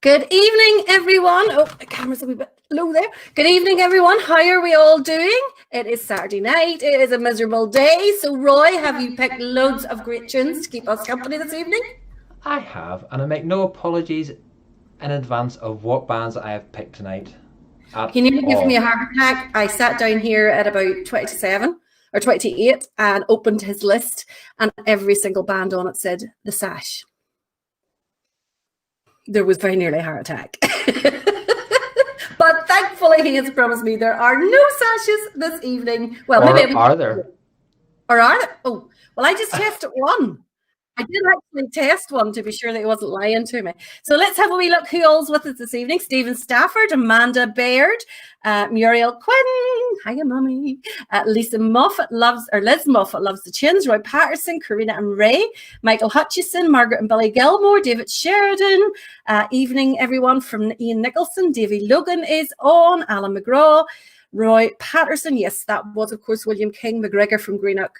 Good evening, everyone. Oh, the camera's a wee bit low there. Good evening, everyone. How are we all doing? It is Saturday night. It is a miserable day. So, Roy, have you picked loads of great tunes to keep us company this evening? I have, and I make no apologies in advance of what bands I have picked tonight at He nearly gave me a all. heart attack. I sat down here at about 20 to 7 or 28 and opened his list, and every single band on it said The Sash. There was very nearly a heart attack. But thankfully, he has promised me there are no sashes this evening. Well, maybe Or are there? or are there? Oh, well, I just tested one. I did actually test one to be sure that he wasn't lying to me. So let's have a wee look who all's with us this evening. Stephen Stafford, Amanda Baird, Muriel Quinn, hiya mummy, Liz Moffat loves the Chins, Roy Patterson, Karina and Ray, Michael Hutchison, Margaret and Billy Gilmore, David Sheridan, evening everyone from Ian Nicholson, Davy Logan is on, Alan McGraw, Roy Patterson, yes, that was of course William King McGregor from Greenock.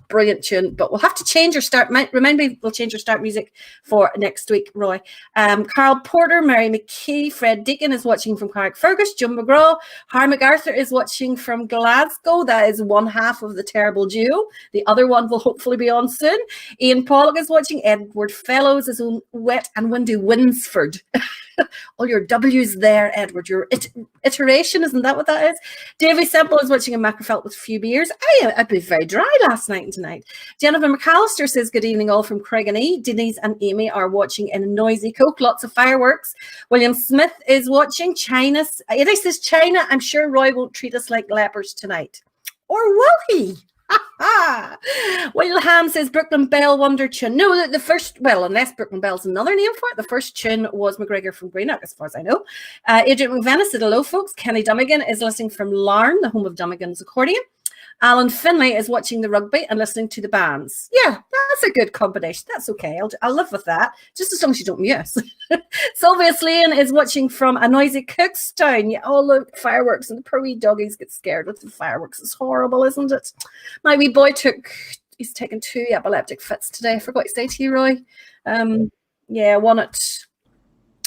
Brilliant tune, but we'll have to change our start. Remind me, we'll change our start music for next week, Roy. Carl Porter, Mary McKee, Fred Deacon is watching from Carrickfergus, Jim McGraw, Har MacArthur is watching from Glasgow. That is one half of the terrible duo. The other one will hopefully be on soon. Ian Pollock is watching. Edward Fellows is on Wet and Windy Winsford. All your W's there, Edward. Your iteration, isn't that what that is? Davy Semple is watching in Mackerfelt with a few beers. I'd been very dry last night and tonight. Jennifer McAllister says, good evening all from Craigenee. Denise and Amy are watching in Noisy Coke. Lots of fireworks. William Smith is watching. China. It says China. I'm sure Roy won't treat us like lepers tonight. Or will he? Will Ham says Brooklyn Bell Wonder Tune. No, the first, well, unless Brooklyn Bell's another name for it, the first tune was McGregor from Greenock, as far as I know. Adrian McVennis said, hello, folks. Kenny Dummigan is listening from Larne, the home of Dummigan's accordion. Alan Finlay is watching the rugby and listening to the bands. Yeah, that's a good combination. That's okay. I'll live with that, just as long as you don't muse. Sylvia Slane is watching from a noisy Cookstown. Yeah, all the fireworks and the poor wee doggies get scared with the fireworks. It's horrible, isn't it? My wee boy he's taken 2 epileptic fits today. I forgot to say to you, Roy. Yeah, one at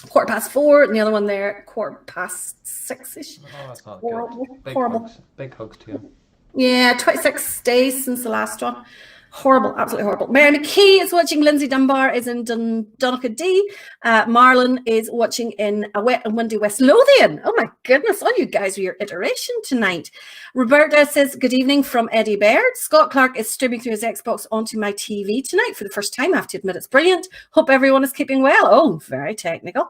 4:15 and the other one there at 6:15-ish. Oh, that's not Horrible. good. Horrible. Big hugs to him. Yeah, 26 days since the last one. Horrible, absolutely horrible. Mary McKee is watching. Lindsay Dunbar is in Donaghadee. Marlon is watching in a wet and windy West Lothian. Oh my goodness, all you guys with your iteration tonight. Roberta says, good evening from Eddie Baird. Scott Clark is streaming through his Xbox onto my TV tonight for the first time. I have to admit it's brilliant. Hope everyone is keeping well. Oh, very technical.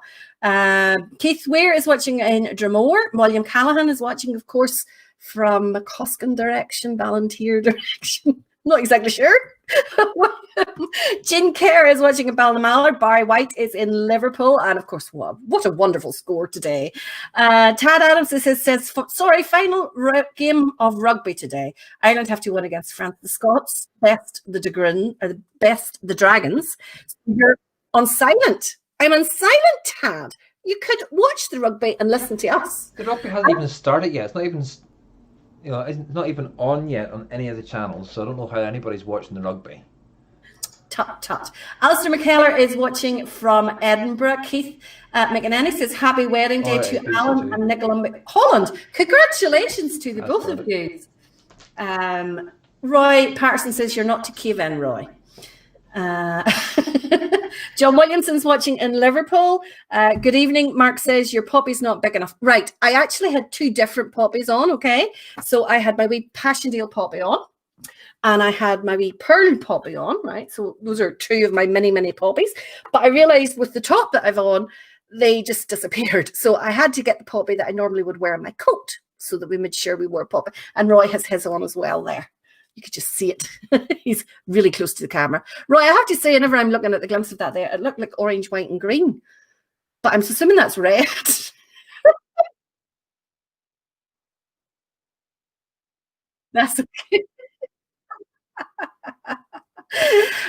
Keith Weir is watching in Dromore. William Callahan is watching, of course, from Coskin direction, Ballantyre direction. Not exactly sure. Jean Kerr is watching in Ballinamallard. Barry White is in Liverpool. And of course, what a wonderful score today. Tad Adams says, sorry, final game of rugby today. Ireland have to win against France. The Scots best the Dragons. You're on silent. I'm on silent, Tad. You could watch the rugby and listen to us. The rugby hasn't even started yet. It's not even... it's not even on yet on any of the channels, so I don't know how anybody's watching the rugby. Tut. Alistair McKellar is watching from Edinburgh. Keith McEnany says, happy wedding day to Alan and Nicola Holland. Congratulations to the both of you. Roy Patterson says, you're not to cave in, Roy. John Williamson's watching in Liverpool. Good evening. Mark says your poppy's not big enough. Right. I actually had 2 different poppies on. Okay. So I had my wee Passchendaele poppy on and I had my wee Pearl poppy on. Right. So those are 2 of my many poppies. But I realized with the top that I've on, they just disappeared. So I had to get the poppy that I normally would wear on my coat so that we made sure we wore a poppy. And Roy has his on as well there. You could just see it. He's really close to the camera. Roy, I have to say, whenever I'm looking at the glimpse of that there, it looked like orange, white and green. But I'm assuming that's red. That's okay.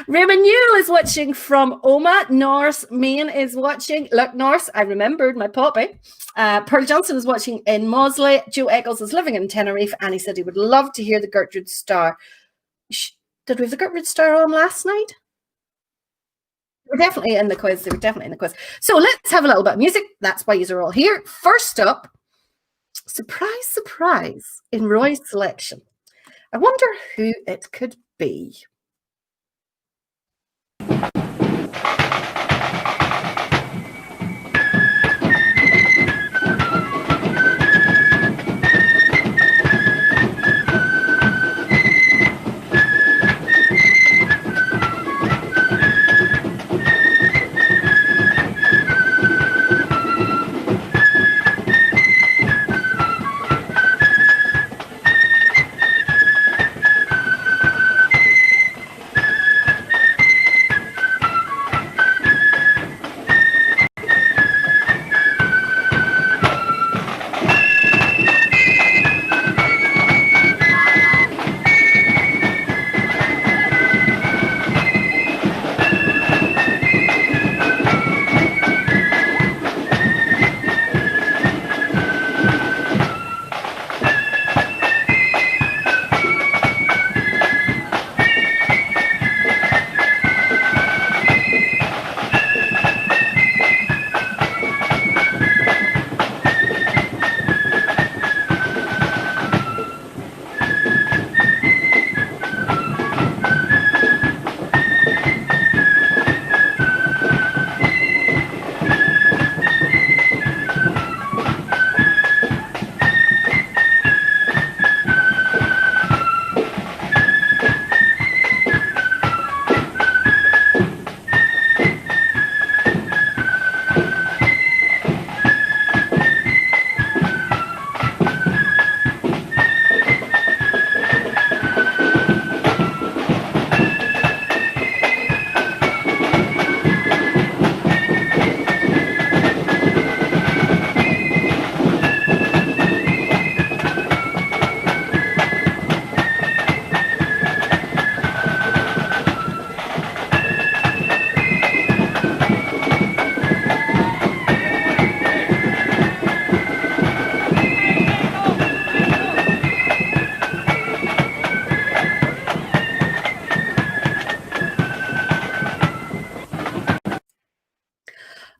Raymond Newell is watching from Oma. Norse Main is watching. Look, Norse, I remembered my poppy. Pearl Johnson is watching in Mosley. Joe Eccles is living in Tenerife and he said he would love to hear the Gertrude Star. Did we have the Gertrude Star on last night? We're definitely in the quiz. They were definitely in the quiz. So let's have a little bit of music. That's why you're all here. First up, surprise, surprise, in Roy's selection. I wonder who it could be.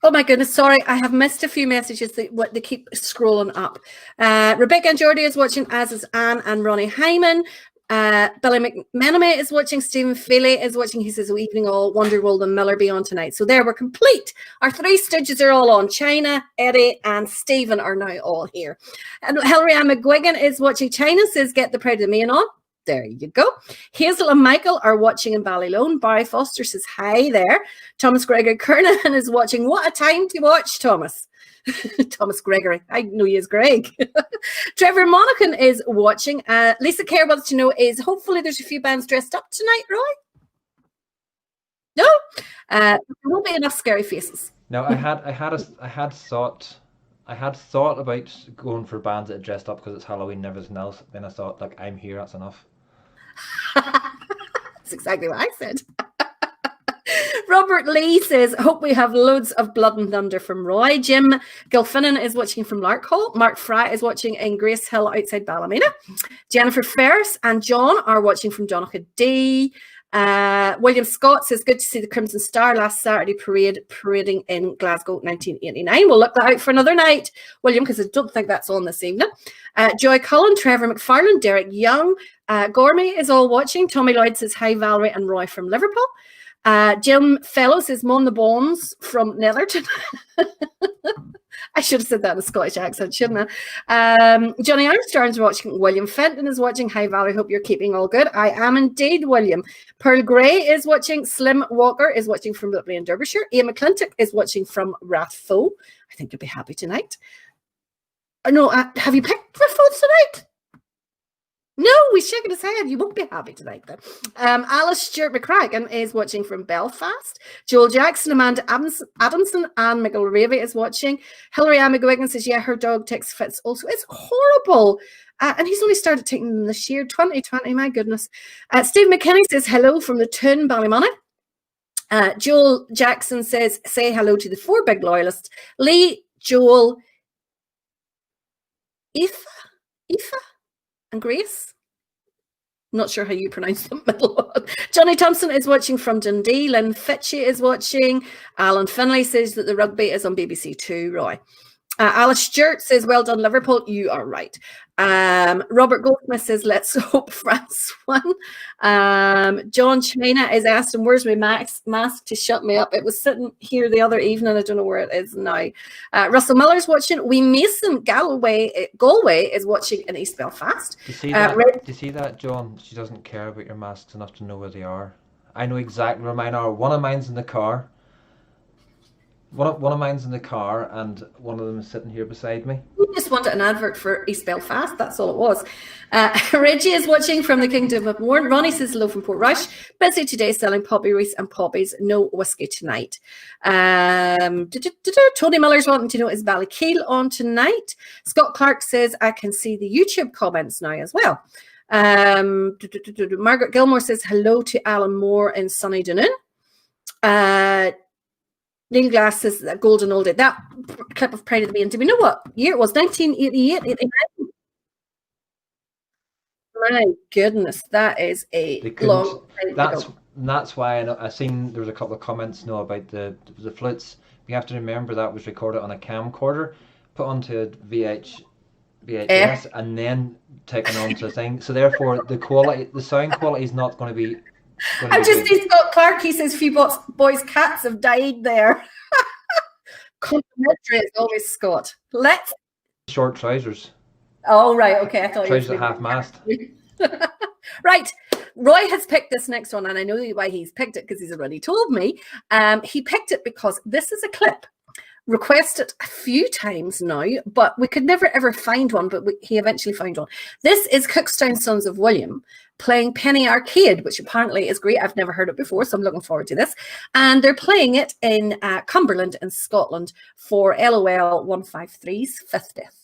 Oh my goodness, sorry, I have missed a few messages that they keep scrolling up. Rebecca and Jordy is watching, as is Anne and Ronnie Hyman. Billy McMenemy is watching. Stephen Feely is watching. He says, evening all, Wonderworld and Miller be on tonight. So there, we're complete. Our three Stooges are all on. China, Eddie and Stephen are now all here. And Hilary Ann McGuigan is watching. China says, get the Proud of the Main on. There you go. Hazel and Michael are watching in Ballylone. Barry Foster says hi there. Thomas Gregory Kernan is watching. What a time to watch, Thomas. Thomas Gregory. I know he is Greg. Trevor Monaghan is watching. Lisa Kerr wants to know is hopefully there's a few bands dressed up tonight, Roy? No? There won't be enough scary faces. No, I had thought about going for bands that are dressed up because it's Halloween and everything else. Then I thought, like, I'm here, that's enough. That's exactly what I said. Robert Lee says, hope we have loads of blood and thunder from Roy. Jim Gilfinnan is watching from Larkhall. Mark Fry is watching in Grace Hill outside Ballymena. Jennifer Ferris and John are watching from Donaghadee. William Scott says, good to see the Crimson Star last Saturday parading in Glasgow 1989. We'll look that out for another night, William, because I don't think that's on this evening. Joy Cullen, Trevor McFarlane, Derek Young, Gourmet is all watching. Tommy Lloyd says, hi Valerie and Roy from Liverpool. Jim Fellows says, Mon the Bones from Netherton. I should have said that in a Scottish accent, shouldn't I? Johnny Armstrong's watching. William Fenton is watching. Hi, Valerie. Hope you're keeping all good. I am indeed, William. Pearl Gray is watching. Slim Walker is watching from Whitley in Derbyshire. Ian McClintock is watching from Rathfoe. I think you'll be happy tonight. No, have you picked Rathfoe tonight? No, he's shaking his head. You won't be happy tonight, then. Alice Stewart McCracken is watching from Belfast. Joel Jackson, Amanda Adamson, and Michael Ravey is watching. Hilary Ann McGuigan says, yeah, her dog takes fits also. It's horrible. And he's only started taking them this year, 2020, my goodness. Steve McKinney says, hello from the Toon, Ballymoney. Joel Jackson says, say hello to the four big loyalists. Lee, Joel, Aoife, and Grace. Not sure how you pronounce the middle one. Johnny Thompson is watching from Dundee. Lynn Fitchie is watching. Alan Finlay says that the rugby is on BBC Two, Roy. Alice Stewart says, well done, Liverpool. You are right. Robert Goldsmith says, let's hope France won. John China is asking, where's my mask to shut me up? It was sitting here the other evening. I don't know where it is now. Russell Miller's watching. We Mason Galway is watching in East Belfast. Do you see that? Do you see that, John? She doesn't care about your masks enough to know where they are. I know exactly where mine are. One of mine's in the car. One of mine's in the car, and one of them is sitting here beside me. We just wanted an advert for East Belfast. That's all it was. Reggie is watching from the Kingdom of Mourne. Ronnie says hello from Portrush. Busy today selling poppy wreaths and poppies. No whiskey tonight. Tony Miller's wanting to know, is Ballykeel on tonight? Scott Clark says, I can see the YouTube comments now as well. Margaret Gilmore says hello to Alan Moore in sunny Dunoon. Neil Glass says that golden old day. That clip of Pride of the Bean. Do we know what year it was? 1988, 89? My goodness, that is a long time ago. That's why I seen there was a couple of comments about the flutes. You have to remember that was recorded on a camcorder, put onto a VHS, and then taken onto a thing. So therefore, the sound quality is not going to be. I just see Scott Clark. He says few boys' cats have died there. Complimentary as always, Scott. Let's short trousers. Oh right, okay. I thought trousers at half mast. Right. Roy has picked this next one, and I know why he's picked it because he's already told me. He picked it because this is a clip requested a few times now, but we could never ever find one, but he eventually found one. This is Cookstown Sons of William playing Penny Arcade, which apparently is great. I've never heard it before, so I'm looking forward to this. And they're playing it in Cumberland in Scotland for LOL 153's 50th.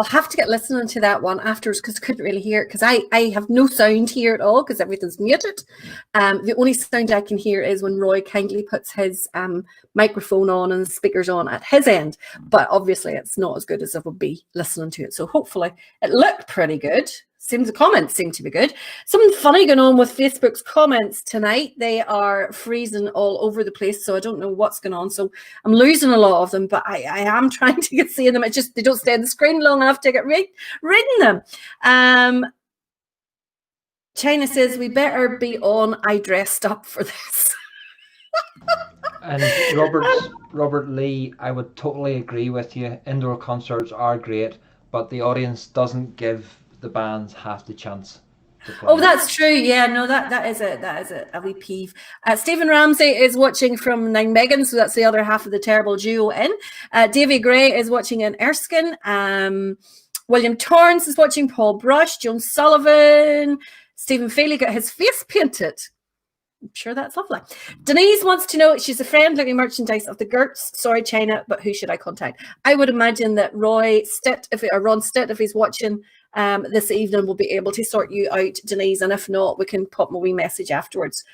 I'll have to get listening to that one afterwards because I couldn't really hear it because I have no sound here at all because everything's muted. The only sound I can hear is when Roy kindly puts his microphone on and the speakers on at his end. But obviously it's not as good as I would be listening to it. So hopefully it looked pretty good. The comments seem to be good. Something funny going on with Facebook's comments tonight. They are freezing all over the place, so I don't know what's going on. So I'm losing a lot of them, but I am trying to get seeing them. It just they don't stay on the screen long enough to get reading them. China says we better be on. I dressed up for this. And Robert Lee, I would totally agree with you. Indoor concerts are great, but the audience doesn't give the bands half the chance to play. Oh, that's true. Yeah, no, that is a wee peeve. Stephen Ramsey is watching from Nine Megan, so that's the other half of the terrible duo in. Davy Gray is watching in Erskine. William Torrance is watching Paul Brush. Joan Sullivan. Stephen Feely got his face painted. I'm sure that's lovely. Denise wants to know, she's a friend looking merchandise of the Gertz. Sorry, China, but who should I contact? I would imagine that Ron Stitt, if he's watching this evening, will be able to sort you out, Denise. And if not, we can pop a wee message afterwards.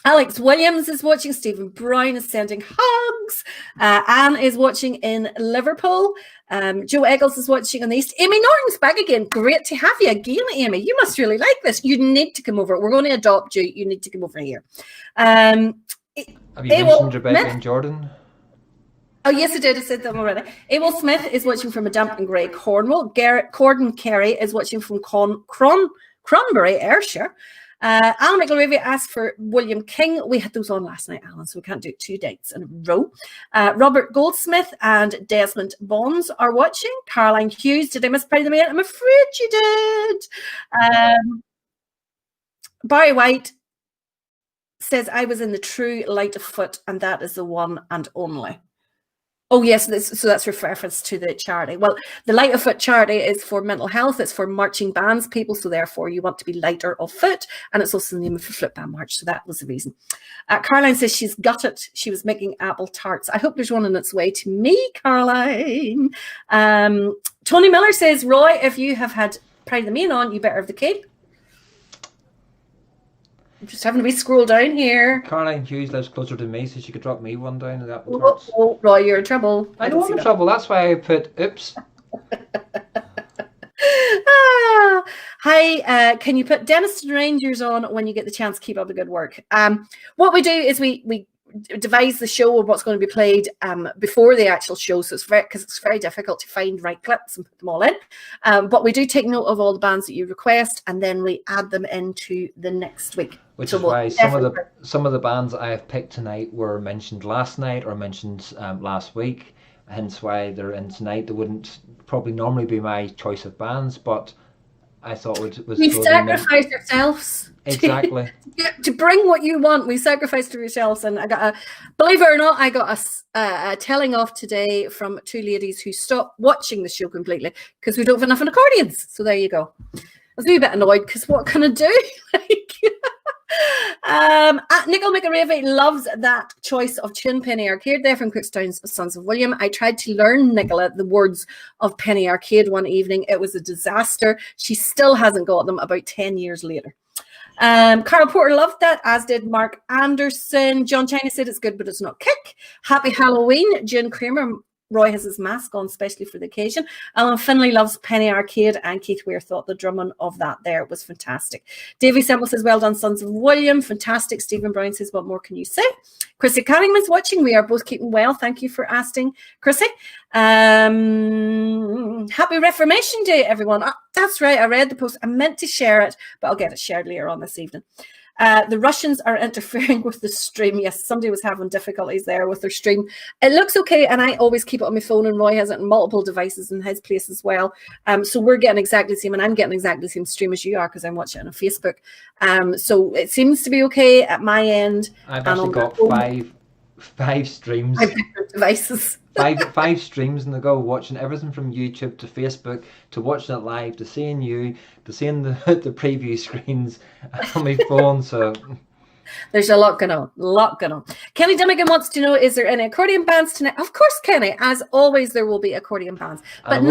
Alex Williams is watching. Stephen Brown is sending hugs. Anne is watching in Liverpool. Joe Eggles is watching in the East. Amy Norton's back again. Great to have you again, Amy. You must really like this. You need to come over. We're going to adopt you. You need to come over here. Have you mentioned Rebecca and Jordan? Oh, yes, I did. I said them already. Abel Smith is watching from a damp and grey Cornwall. Gordon Carey is watching from Cronbury, Ayrshire. Alan McElravy asked for William King. We had those on last night, Alan, so we can't do 2 dates in a row. Robert Goldsmith and Desmond Bonds are watching. Caroline Hughes, did I miss Paddy the Mayor? I'm afraid you did. Barry White says, I was in the True Light of Foot, and that is the one and only. Oh, yes, so that's reference to the charity. Well, the Light of Foot charity is for mental health. It's for marching bands people, so therefore you want to be lighter of foot, and it's also the name of a flip band march, so that was the reason. Caroline says she's got it. She was making apple tarts. I hope there's one on its way to me, Caroline. Tony Miller says, Roy, if you have had Pride of the Main on, you better have the cape. I'm just having to be scroll down here. Caroline Hughes lives closer to me, so she could drop me one down. Oh, Roy, you're in trouble. I know I'm in trouble. That's why I put oops. Hi, can you put Denniston Rangers on when you get the chance? Keep up the good work. What we do is we devise the show of what's going to be played before the actual show, so because it's very difficult to find right clips and put them all in, but we do take note of all the bands that you request, and then we add them into the next week, which is why some of the bands I have picked tonight were mentioned last night or mentioned last week, hence why they're in tonight. They wouldn't probably normally be my choice of bands, but I thought it was. We sacrificed ourselves. Exactly. To bring what you want, we sacrificed to ourselves. And I got believe it or not, I got a telling off today from 2 ladies who stopped watching the show completely because we don't have enough accordions. So there you go. I was a wee bit annoyed because what can I do? Nicole McAravey loves that choice of tune, Penny Arcade there from Cookstown's Sons of William. I tried to learn Nicola the words of Penny Arcade one evening. It was a disaster. She still hasn't got them about 10 years later. Carl Porter loved that, as did Mark Anderson. John China said it's good, but it's not kick. Happy Halloween. June Kramer. Roy has his mask on, especially for the occasion. Alan Finlay loves Penny Arcade, and Keith Weir thought the drumming of that there was fantastic. Davy Semple says, well done, Sons of William. Fantastic. Stephen Brown says, what more can you say? Chrissy Cunningham's watching. We are both keeping well. Thank you for asking, Chrissy. Happy Reformation Day, everyone. Oh, that's right. I read the post. I meant to share it, but I'll get it shared later on this evening. The Russians are interfering with the stream. Yes, somebody was having difficulties there with their stream. It looks okay, and I always keep it on my phone, and Roy has it on multiple devices in his place as well. So we're getting exactly the same, and I'm getting exactly the same stream as you are because I'm watching it on Facebook. So it seems to be okay at my end. I've actually got five streams. 5 different devices. five streams in the go, watching everything from YouTube to Facebook to watching it live to seeing you to seeing the preview screens on my phone. So There's a lot going on. Kenny Dunnigan wants to know, is there any accordion bands tonight? Of course, Kenny. As always, there will be accordion bands. But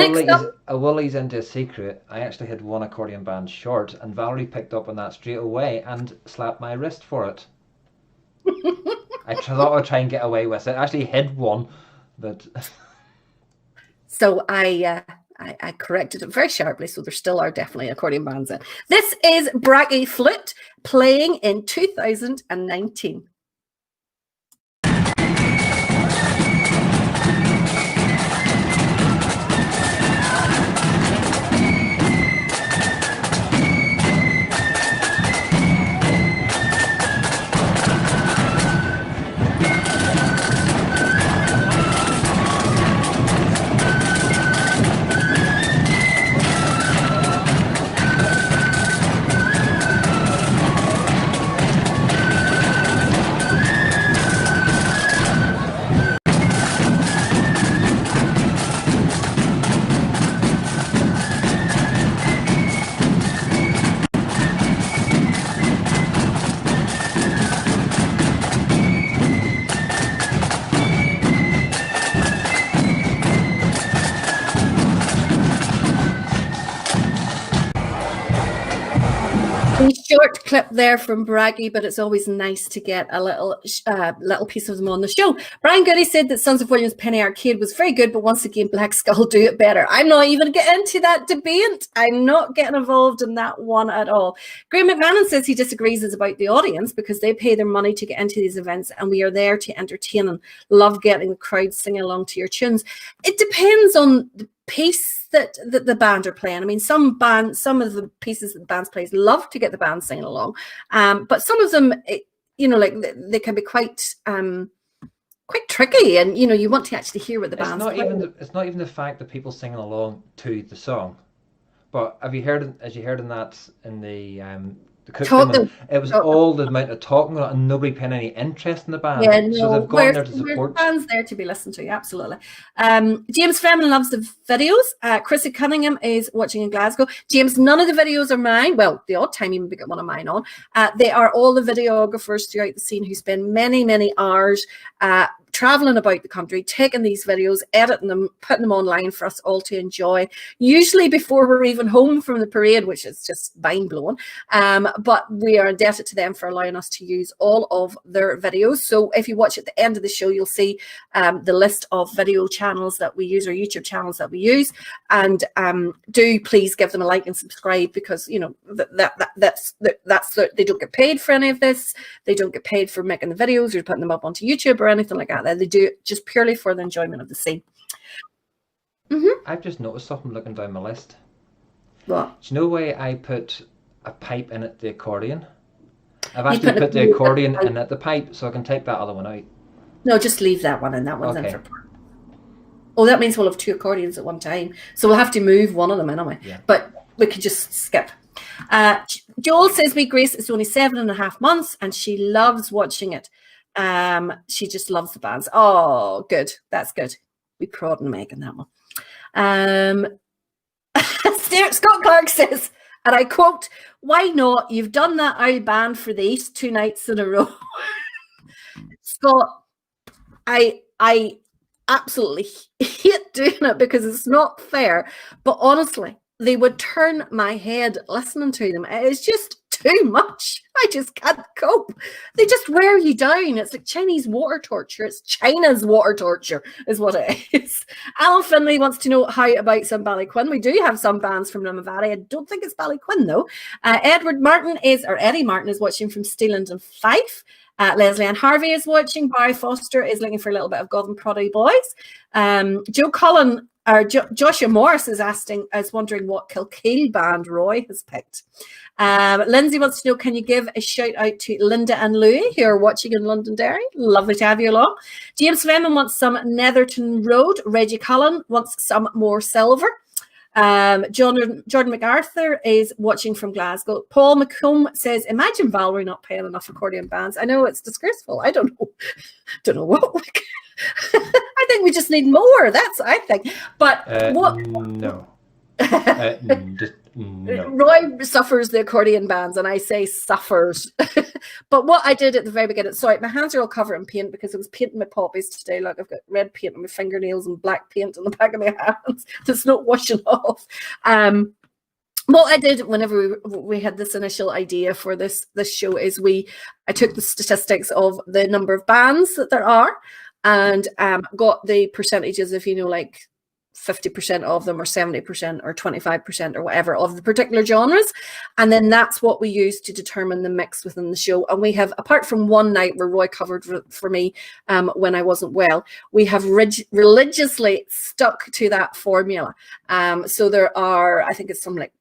I will ease into a secret. I actually had one accordion band short, and Valerie picked up on that straight away and slapped my wrist for it. I thought I'd try and get away with it. I actually hid one, but... So I corrected it very sharply, so there still are definitely accordion bands in. This is Braggy Flute playing in 2019. Short clip there from Braggy, but it's always nice to get a little piece of them on the show. Brian Goody said that Sons of Williams Penny Arcade was very good, but once again, Black Skull do it better. I'm not even getting into that debate. I'm not getting involved in that one at all. Graham McMahon says he disagrees it's about the audience because they pay their money to get into these events, and we are there to entertain and love getting the crowd singing along to your tunes. It depends on the piece that the band are playing. I mean, some of the pieces that the bands plays love to get the band singing along, but some of them, like they can be quite tricky, and you want to actually hear what the band's playing. It's not even the fact that people singing along to the song, but have you heard in that in the cookroom, it was all the amount of talking and nobody paying any interest in the band. Yeah, no. So they've gone there to support. The band's there to be listened to, absolutely. James Freeman loves the videos. Chrissy Cunningham is watching in Glasgow. James, none of the videos are mine. Well, the odd time you maybe get one of mine on. They are all the videographers throughout the scene who spend many, many hours traveling about the country, taking these videos, editing them, putting them online for us all to enjoy, usually before we're even home from the parade, which is just mind-blowing. But we are indebted to them for allowing us to use all of their videos. So if you watch at the end of the show, you'll see the list of video channels that we use, or YouTube channels that we use. And do please give them a like and subscribe, because that's they don't get paid for any of this. They don't get paid for making the videos or putting them up onto YouTube or anything like that. They do it just purely for the enjoyment of the scene. I've just noticed something looking down my list. What? Do you know why I put a pipe in at the accordion? I've actually put the accordion in at the pipe, so I can take that other one out. No, just leave that one in. That one's okay. in for. Oh, that means we'll have two accordions at one time. So we'll have to move one of them anyway. Yeah. But we could just skip. Joel says, "Me Grace is only 7.5 months and she loves watching it. She just loves the bands." Oh, good. That's good. We prod and Meg in that one. Scott Clark says, and I quote, "Why not? You've done that old band for these 2 nights in a row." Scott, I absolutely hate doing it because it's not fair. But honestly, they would turn my head listening to them. It's just too much. I just can't cope. They just wear you down. It's like Chinese water torture. It's China's water torture is what it is. Alan Finley wants to know how about some Ballyquin. We do have some bands from Limavady. I don't think it's Ballyquin though. Eddie Martin is watching from Steeland and Fife. Leslie Ann Harvey is watching. Barry Foster is looking for a little bit of Govan Proddy Boys. Joe Cullen or Joshua Morris is wondering what Kilkeel band Roy has picked. Lindsay wants to know, can you give a shout out to Linda and Louie who are watching in Londonderry? Lovely to have you along. James Veman wants some Netherton Road. Reggie Cullen wants some more Silver. Jordan MacArthur is watching from Glasgow. Paul McComb says, imagine Valerie not paying enough accordion bands. I know it's disgraceful. I don't know what we I think we just need more. That's I think. But what? No. Just no. Roy suffers the accordion bands, and I say suffers. But what I did at the very beginning, sorry, my hands are all covered in paint because I was painting my poppies today. Look, I've got red paint on my fingernails and black paint on the back of my hands. It's not washing off. What I did whenever we had this initial idea for this show is I took the statistics of the number of bands that there are, and got the percentages of, like 50% of them, or 70%, or 25%, or whatever, of the particular genres. And then that's what we use to determine the mix within the show. And we have, apart from one night where Roy covered for me when I wasn't well, we have religiously stuck to that formula. So there are, I think it's something like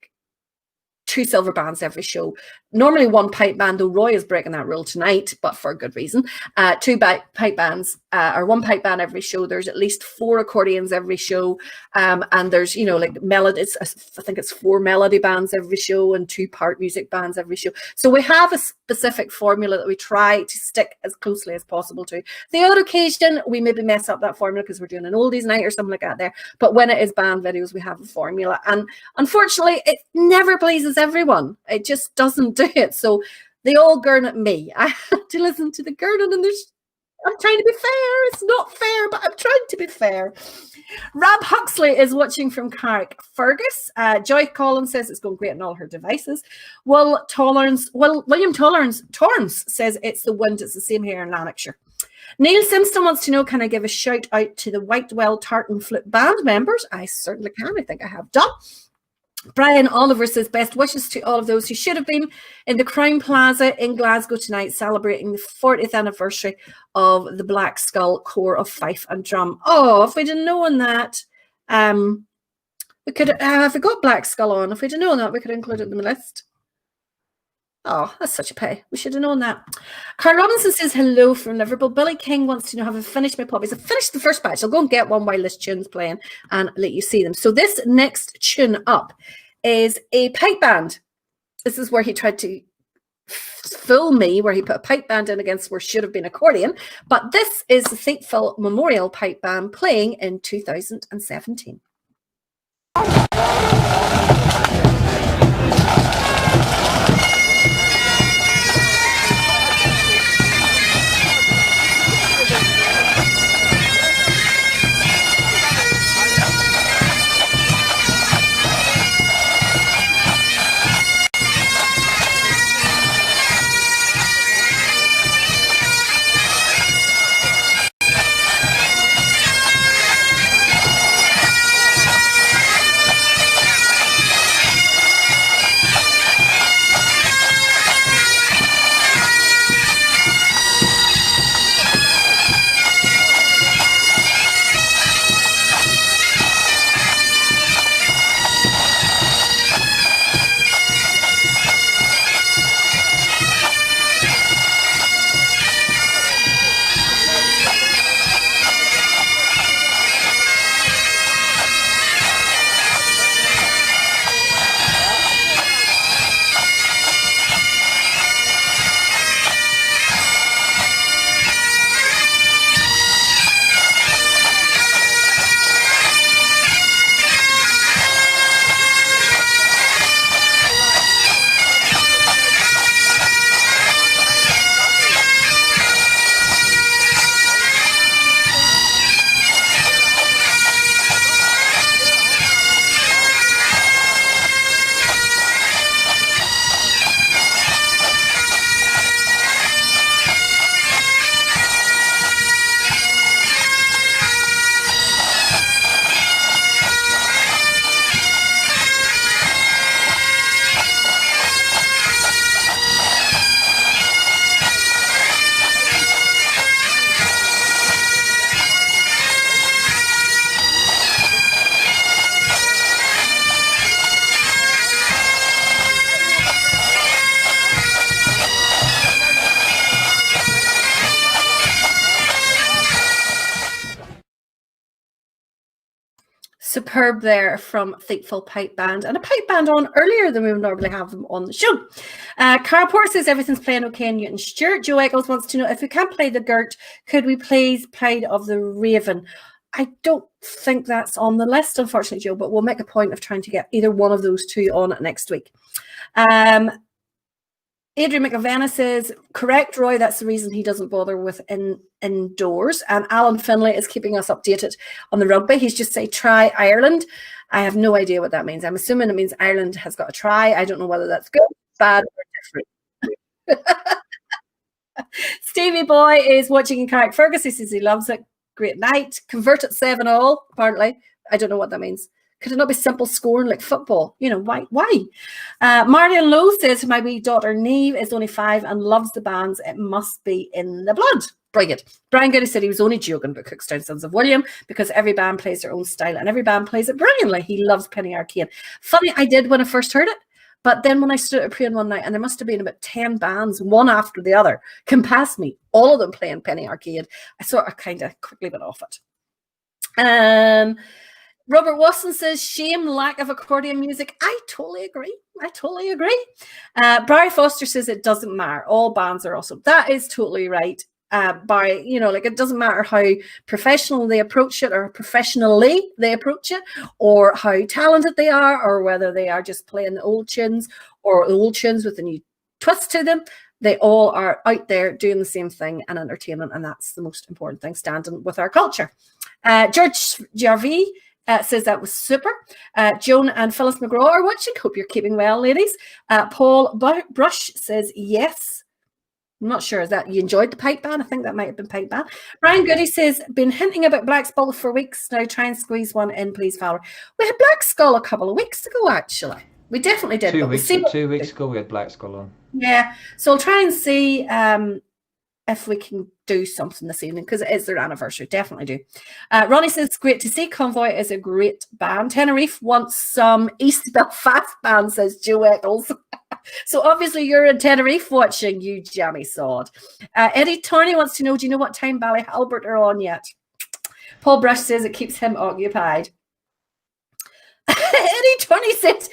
2 silver bands every show. Normally 1 pipe band, though Roy is breaking that rule tonight, but for a good reason. 2 pipe bands, or 1 pipe band every show. There's at least 4 accordions every show. And there's, like melodies, I think it's 4 melody bands every show and 2 part music bands every show. So we have a specific formula that we try to stick as closely as possible to. The odd occasion, we maybe mess up that formula because we're doing an oldies night or something like that there. But when it is band videos, we have a formula. And unfortunately, it never pleases everyone. It just doesn't do it. So they all gurn at me. I have to listen to the gurning, and I'm trying to be fair. It's not fair, but I'm trying to be fair. Rab Huxley is watching from Carrick Fergus. Joy Collins says it's going great on all her devices. William Torrance says it's the wind. It's the same here in Lanarkshire. Neil Simpson wants to know, can I give a shout out to the Whitewell Tartan Flute Band members? I certainly can. I think I have done. Brian Oliver says, best wishes to all of those who should have been in the Crown Plaza in Glasgow tonight, celebrating the 40th anniversary of the Black Skull Corps of Fife and Drum. Oh, if we'd have known that, we could have got Black Skull on. If we'd have known that, we could have included it in the list. Oh, that's such a pay. We should have known that. Carl Robinson says hello from Liverpool. Billy King wants to know, have I finished my poppies? I've finished the first batch. I'll go and get one while this tune's playing and let you see them. So this next tune up is a pipe band. This is where he tried to fool me, where he put a pipe band in against where should have been accordion. But this is the Fateful Memorial Pipe Band playing in 2017. Superb there from Fateful Pipe Band, and a pipe band on earlier than we would normally have them on the show. Carl Port says everything's playing okay in Newton Stewart. Joe Eccles wants to know, if we can't play the Gert, could we please play of the Raven? I don't think that's on the list, unfortunately, Joe, but we'll make a point of trying to get either one of those two on next week. Adrian McAvenna says, correct, Roy, that's the reason he doesn't bother with indoors. And Alan Finlay is keeping us updated on the rugby. He's just say, try Ireland. I have no idea what that means. I'm assuming it means Ireland has got a try. I don't know whether that's good, bad, or different. Stevie Boy is watching in Carrickfergus. He says he loves it. Great night. Convert at 7-all, apparently. I don't know what that means. Could it not be simple scoring like football? You know, why? Marion Lowe says my wee daughter Neve is only 5 and loves the bands. It must be in the blood. Brilliant. Brian Goody said he was only joking about Cookstown Sons of William because every band plays their own style and every band plays it brilliantly. He loves Penny Arcade. Funny, I did when I first heard it, but then when I stood at praying one night and there must have been about 10 bands, one after the other, come past me, all of them playing Penny Arcade, I sort of kind of quickly went off it. Robert Watson says, shame, lack of accordion music. I totally agree. Barry Foster says it doesn't matter. All bands are awesome. That is totally right. Barry, you know, like it doesn't matter how professional they approach it or professionally they approach it or how talented they are or whether they are just playing the old tunes or old tunes with a new twist to them. They all are out there doing the same thing and entertaining, and that's the most important thing, standing with our culture. George Jarvie says that was super. Joan and Phyllis McGraw are watching. Hope you're keeping well, ladies. Paul Brush says yes. I'm not sure. Is that you enjoyed the pipe band? I think that might have been pipe band. Brian Goody says, been hinting about Black Skull for weeks now. Try and squeeze one in, please, Valerie. We had Black Skull a couple of weeks ago, actually. We definitely did. 2 weeks ago, we had Black Skull on. Yeah. So I'll try and see if we can do something this evening because it is their anniversary. Definitely do. Ronnie says, great to see. Convoy is a great band. Tenerife wants some East Belfast band, says Joe Eccles. So obviously you're in Tenerife watching, you jammy sod. Eddie Torney wants to know, do you know what time Ballyhalbert are on yet? Paul Brush says it keeps him occupied. Eddie Torney says,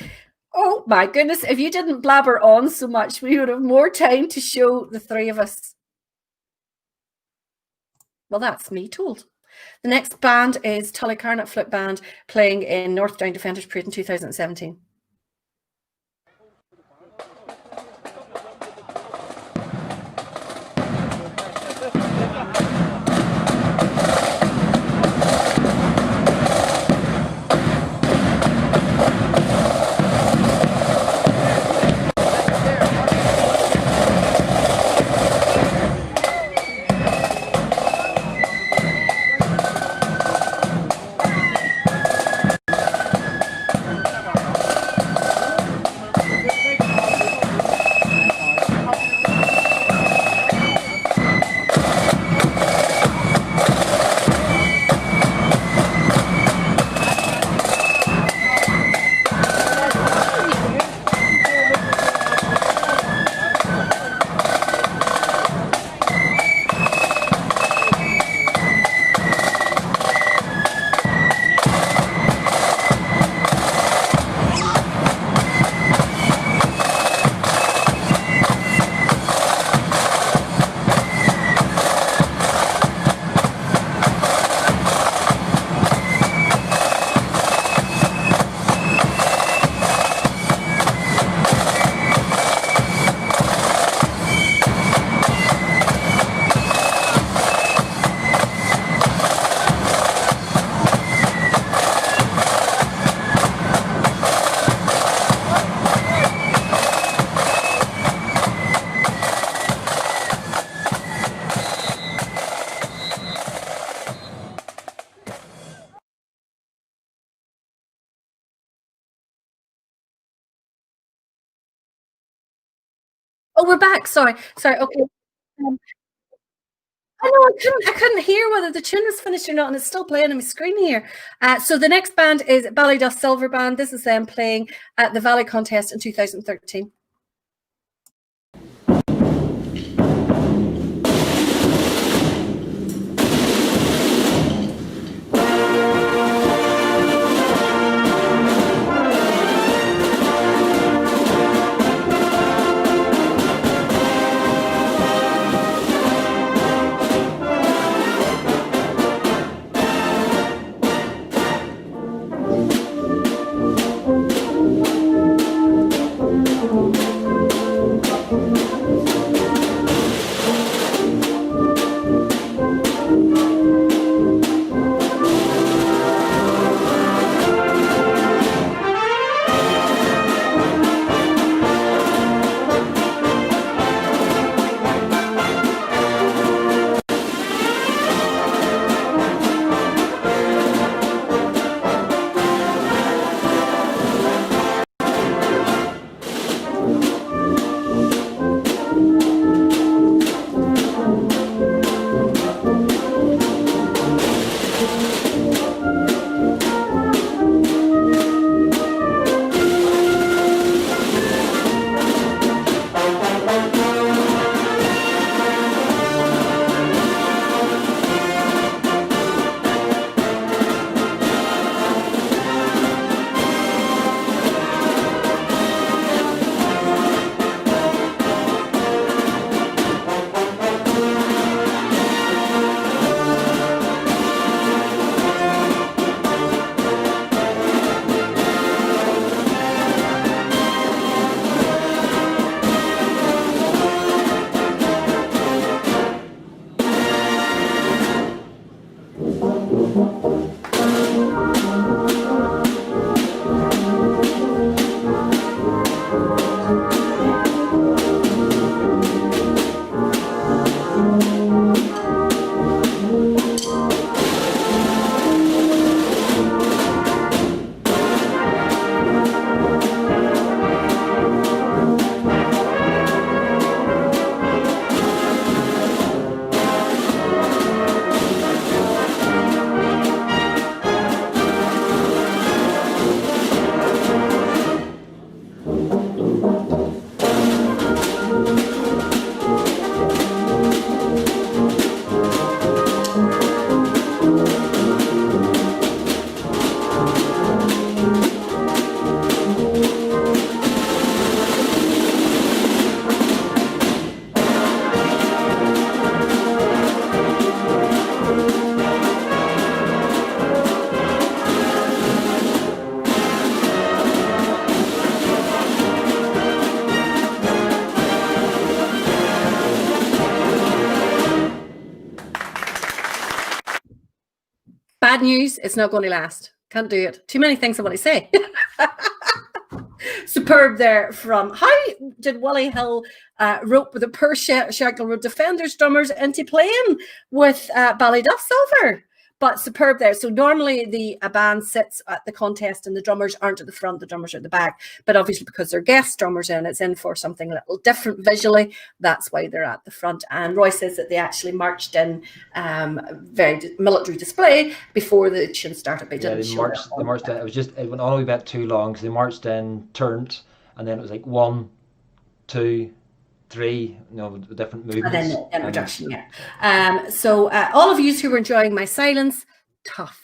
oh my goodness, if you didn't blabber on so much, we would have more time to show the three of us. Well, that's me told. The next band is Tullycarnet Flute Band playing in North Down Defenders Parade in 2017. Oh, we're back. Sorry. Okay. I know I couldn't hear whether the tune was finished or not, and it's still playing on my screen here. So the next band is Ballydust Silver Band. This is them playing at the Valley Contest in 2013. Bad news, it's not going to last. Can't do it. Too many things I want to say. Superb there from, how did Wally Hill rope with the poor Shankill Road Defenders drummers into playing with Ballyduff Silver? But superb there. So normally a band sits at the contest and the drummers aren't at the front, the drummers are at the back. But obviously because they're guest drummers and it's in for something a little different visually, that's why they're at the front. And Roy says that they actually marched in very military display before the tune started. They marched in. It went all the way back too long because they marched in, turned, and then it was like 1, 2, 3, different movements. And then the introduction, yeah. So all of you who were enjoying my silence, tough,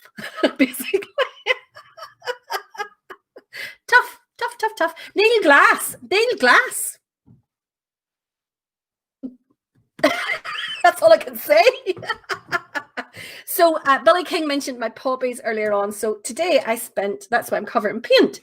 basically. tough. Neil Glass. That's all I can say. So Billy King mentioned my poppies earlier on. So today that's why I'm covered in paint,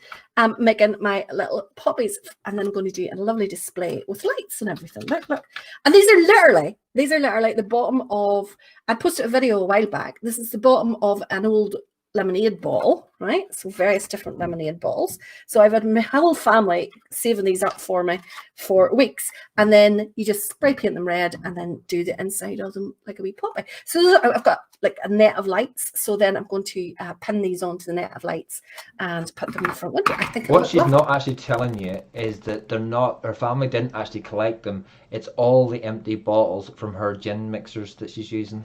making my little poppies. And then I'm going to do a lovely display with lights and everything. Look. And these are literally the bottom of, I posted a video a while back. This is the bottom of an old lemonade bottle, right? So various different lemonade bottles. So I've had my whole family saving these up for me for weeks, and then you just spray paint them red and then do the inside of them like a wee poppy. So I've got like a net of lights, so then I'm going to pin these onto the net of lights and put them in the front window. I think what she's not actually telling you is that her family didn't actually collect them. It's all the empty bottles from her gin mixers that she's using.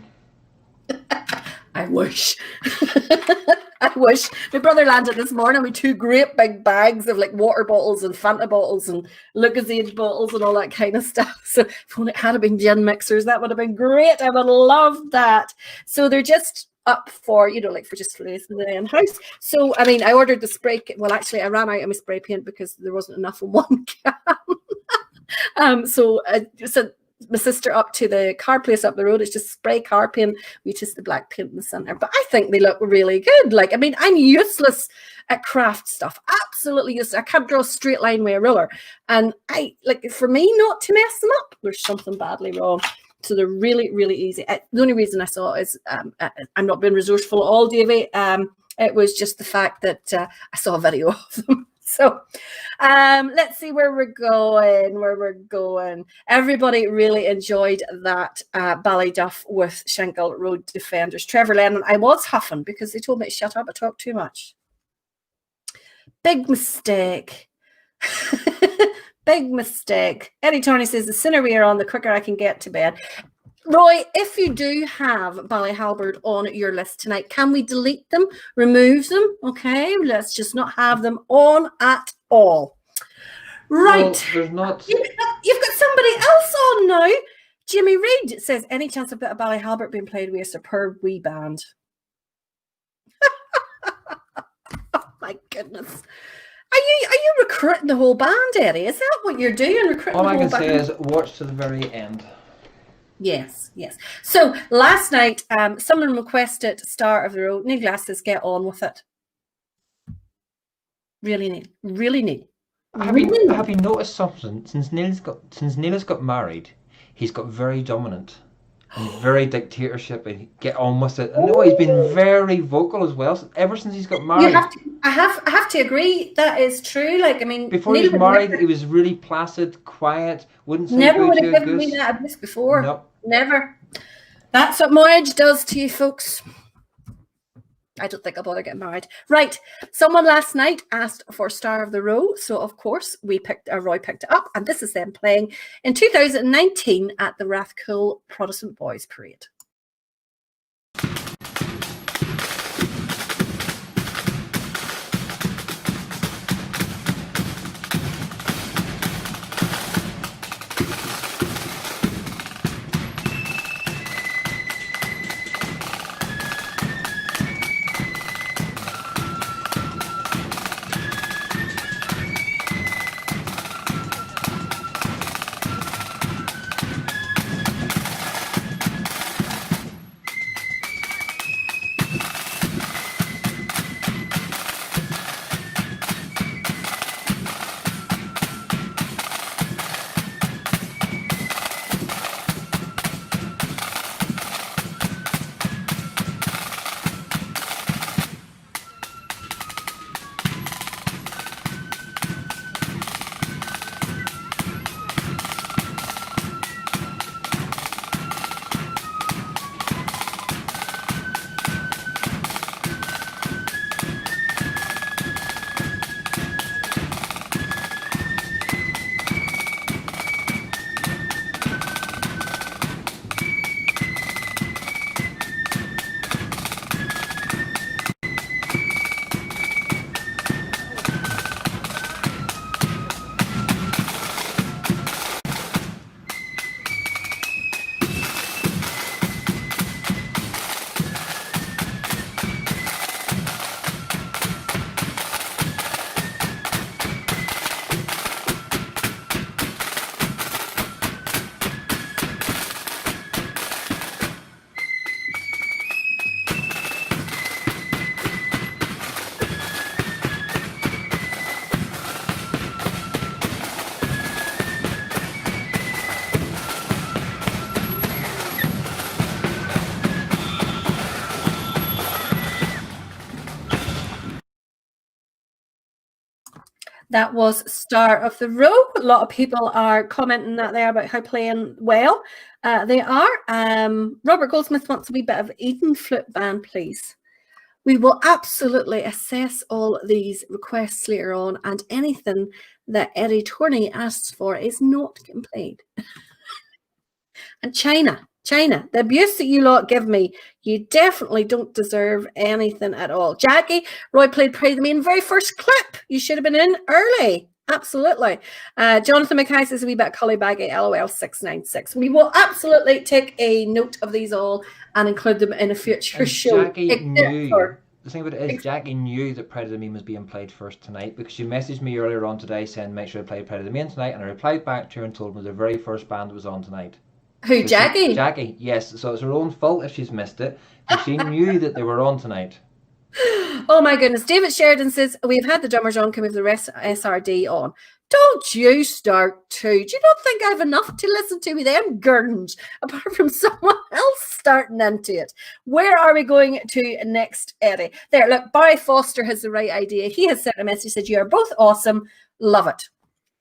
I wish. I wish. My brother landed this morning with 2 great big bags of like water bottles and Fanta bottles and Lucozade bottles and all that kind of stuff. So if only it had been gin mixers, that would have been great. I would love that. So they're just up for, for just releasing the in house. So, I mean, I ordered the spray. Well, actually, I ran out of my spray paint because there wasn't enough in one can. So I said, my sister up to the car place up the road. It's just spray car paint. We just the black paint in the center. But I think they look really good. Like, I mean, I'm useless at craft stuff. Absolutely useless. I can't draw a straight line with a ruler. And for me not to mess them up, there's something badly wrong. So they're really, really easy. The only reason I saw it is I'm not being resourceful at all, Davey. It was just the fact that I saw a video of them. So let's see where we're going. Everybody really enjoyed that Ballyduff with Shankill Road Defenders. Trevor Lennon, I was huffing because they told me to shut up. I talk too much. Big mistake. Big mistake. Eddie Tony says, the sooner we are on, the quicker I can get to bed. Roy, if you do have Ballyhalbert on your list tonight, can we delete them, remove them? Okay, let's just not have them on at all. Right. Well, there's not. You've got somebody else on now. Jimmy Reid says, any chance of Ballyhalbert being played with a superb wee band? Oh my goodness. Are you recruiting the whole band, Eddie? Is that what you're doing? Recruiting all the I whole can band? say is watch to the very end. Yes. So last night, someone requested Star of the Road. Neil Glass says, get on with it. Really, Neil. Have you noticed something? Since Neil has got married, he's got very dominant and very dictatorship and get on with it. I know he's been very vocal as well ever since he's got married. I have to agree that is true. Like, I mean, before he was married, he was really placid, quiet, wouldn't say never would to have a given goose. me that advice before. Nope. Never. That's what marriage does to you, folks. I don't think I'll bother getting married. Right. Someone last night asked for Star of the Row. So, of course, Roy picked it up. And this is them playing in 2019 at the Rathcoole Protestant Boys Parade. That was Star of the Row. A lot of people are commenting that there about how playing well they are. Robert Goldsmith wants a wee bit of Eden flute band, please. We will absolutely assess all these requests later on, and anything that Eddie Tourney asks for is not getting played. And China, the abuse that you lot give me, you definitely don't deserve anything at all. Jackie, Roy played Pray the Main very first clip. You should have been in early. Absolutely. Jonathan Mackay says a wee bit collie baggy, LOL 696. We will absolutely take a note of these all and include them in a future show. Jackie knew. The thing about it is, Jackie knew that Pride of the Main was being played first tonight, because she messaged me earlier on today saying make sure I play Pride of the Main tonight, and I replied back to her and told her the very first band that was on tonight. Who, so Jackie? Jackie, yes. So it's her own fault if she's missed it. But she knew that they were on tonight. Oh my goodness. David Sheridan says, we've had the drummers on, can we have the rest SRD on? Don't you start too. Do you not think I have enough to listen to with them gurns, apart from someone else starting into it? Where are we going to next, Eddie? There, look, Barry Foster has the right idea. He has sent a message, said, you are both awesome. Love it.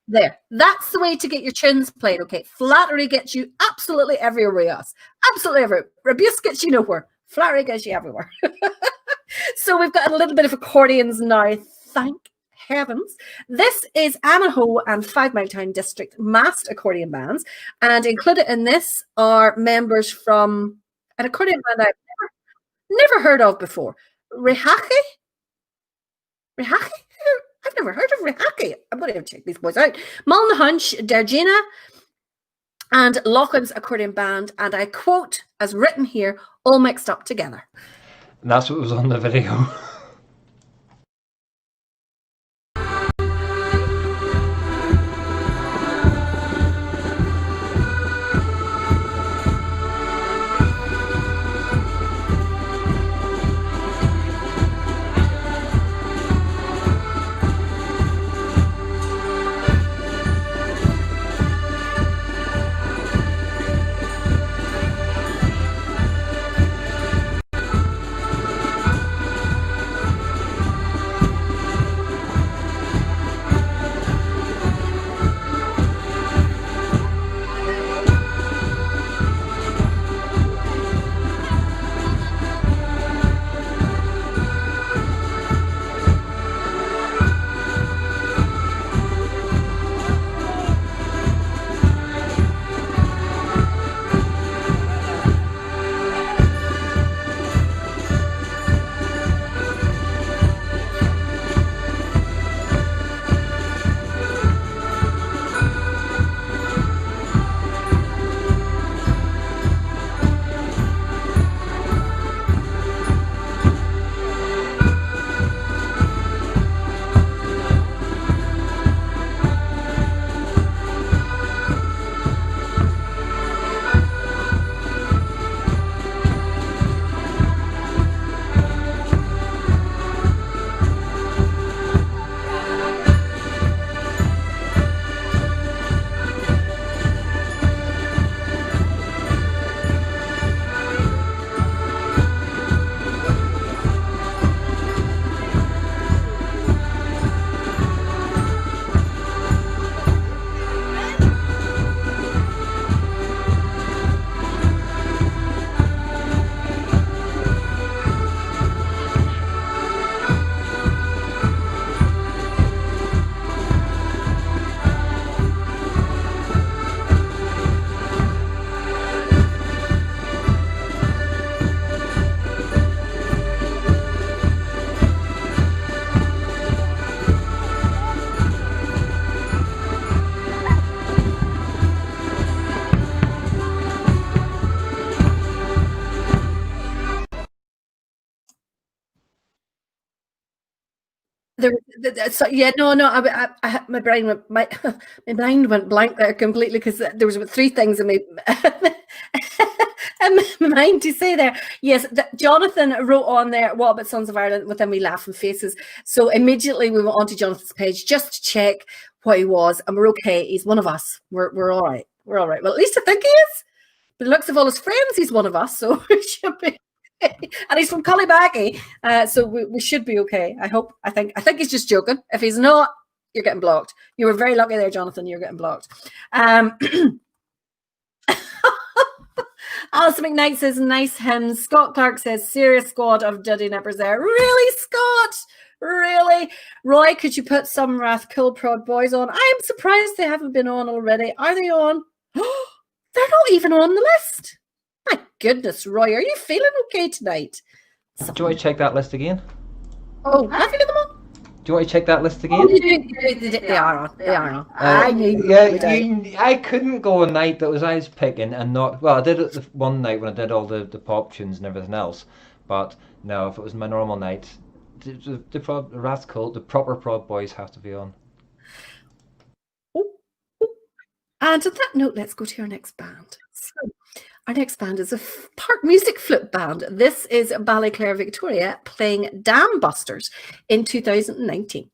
There, that's the way to get your tunes played, okay? Flattery gets you absolutely everywhere else. Absolutely everywhere. Abuse gets you nowhere. Flattery gets you everywhere. So we've got a little bit of accordions now. Thank heavens. This is Anaho and 5 Mile Town District massed accordion bands. And included in this are members from an accordion band I've never heard of before. Rihaki? I've never heard of Rihaki. I'm going to check these boys out. Mulna Hunch, Dergina, and Lochin's accordion band. And I quote, as written here, all mixed up together. And that's what was on the video. So, yeah, no. My brain went my mind went blank there completely, because there was about 3 things in my mind to say there. Yes, Jonathan wrote on there, what about Sons of Ireland, with them wee laughing faces. So immediately we went onto Jonathan's page just to check what he was, and we're okay. He's one of us. We're all right. We're all right. Well, at least I think he is. But the looks of all his friends, he's one of us, so we should be. And he's from Cullibaggy, so we should be okay. I think he's just joking. If he's not, you're getting blocked. You were very lucky there, Jonathan. You're getting blocked. Alison McKnight says, nice hymns. Scott Clark says, serious squad of Duddy Nippers there. Really, Scott? Really? Roy, could you put some Cool Prod Boys on? I am surprised they haven't been on already. Are they on? They're not even on the list. My goodness, Roy, are you feeling okay tonight? Do you want to check that list again? Oh, have you got them on? Do you want to check that list again? Oh, they are on. They are on. I couldn't go a night that I was picking and not. Well, I did it the one night when I did all the pop tunes and everything else. But no, if it was my normal night, the proper Prod Boys have to be on. And on that note, let's go to our next band. So, our next band is a park music flute band. This is Ballyclare, Victoria, playing Dam Busters in 2019.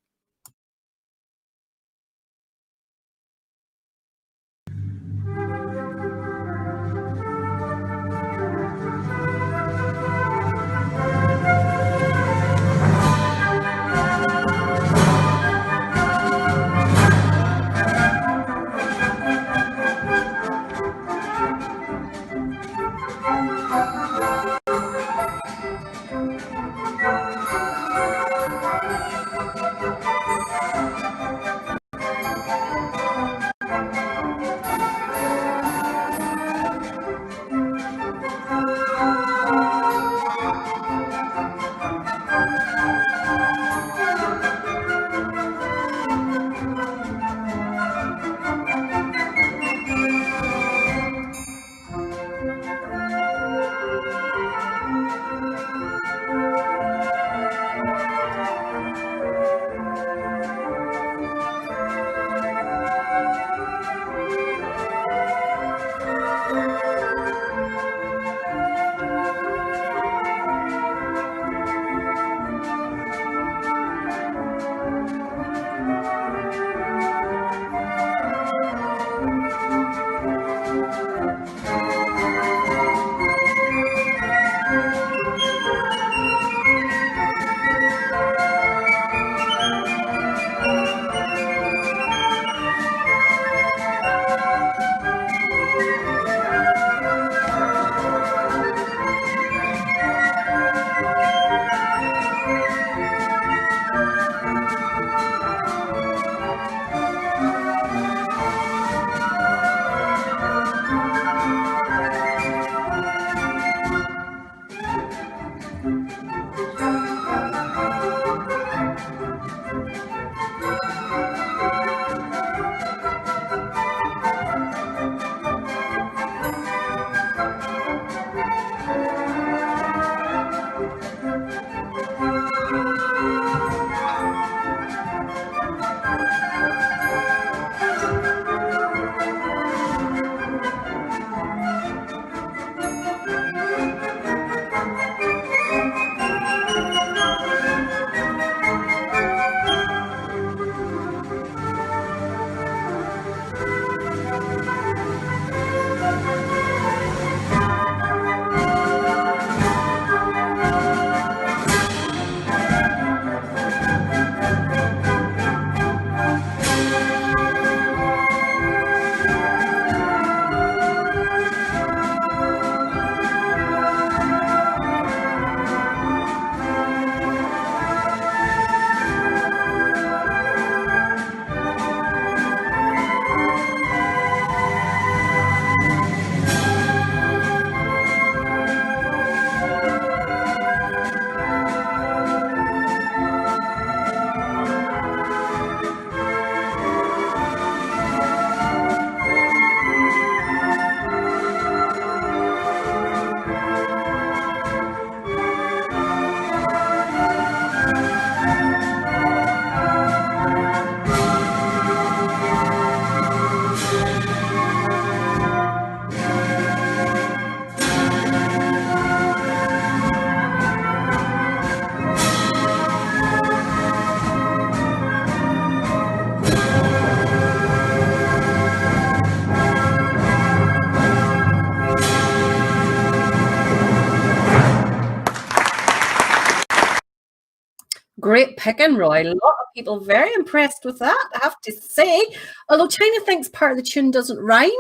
Great picking, Roy. A lot of people very impressed with that, I have to say. Although China thinks part of the tune doesn't rhyme.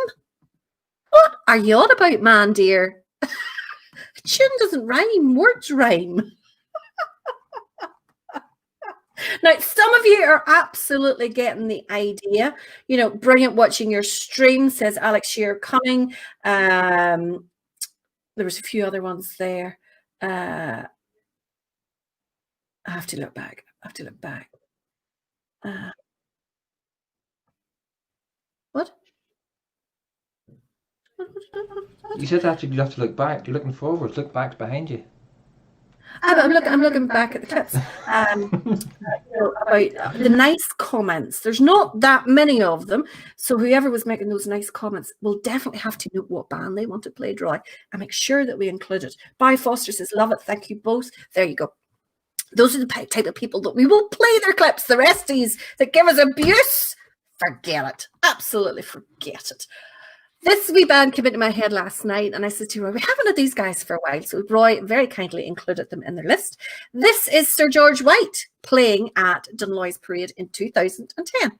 What are you on about, man, dear? The tune doesn't rhyme, words rhyme. Now, some of you are absolutely getting the idea. You know, brilliant watching your stream, says Alex Shearer coming. There was a few other ones there. I have to look back. What? You said that you have to look back. You're looking forward. Look back behind you. I'm looking back at the clips about the nice comments. There's not that many of them, so whoever was making those nice comments will definitely have to note what band they want to play dry and make sure that we include it. Barry Foster says, love it, thank you both. There you go. Those are the type of people that we will play their clips. The resties that give us abuse, forget it. Absolutely forget it. This wee band came into my head last night, and I said to Roy, we haven't had these guys for a while, so Roy very kindly included them in their list. This is Sir George White playing at Dunloy's Parade in 2010.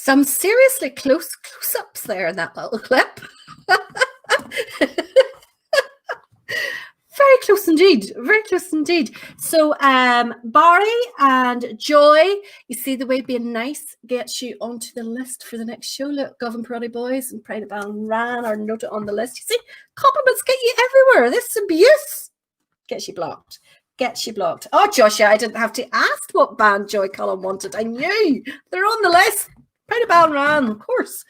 Some seriously close-ups there in that little clip. Very close indeed. Very close indeed. So Barry and Joy, you see the way being nice gets you onto the list for the next show. Look, Govan Parody Boys and Pride of Ballinran are noted on the list. You see, compliments get you everywhere. This abuse gets you blocked. Gets you blocked. Oh, Joshua, I didn't have to ask what band Joy Cullen wanted. I knew. They're on the list. Pride of Ballinran, of course.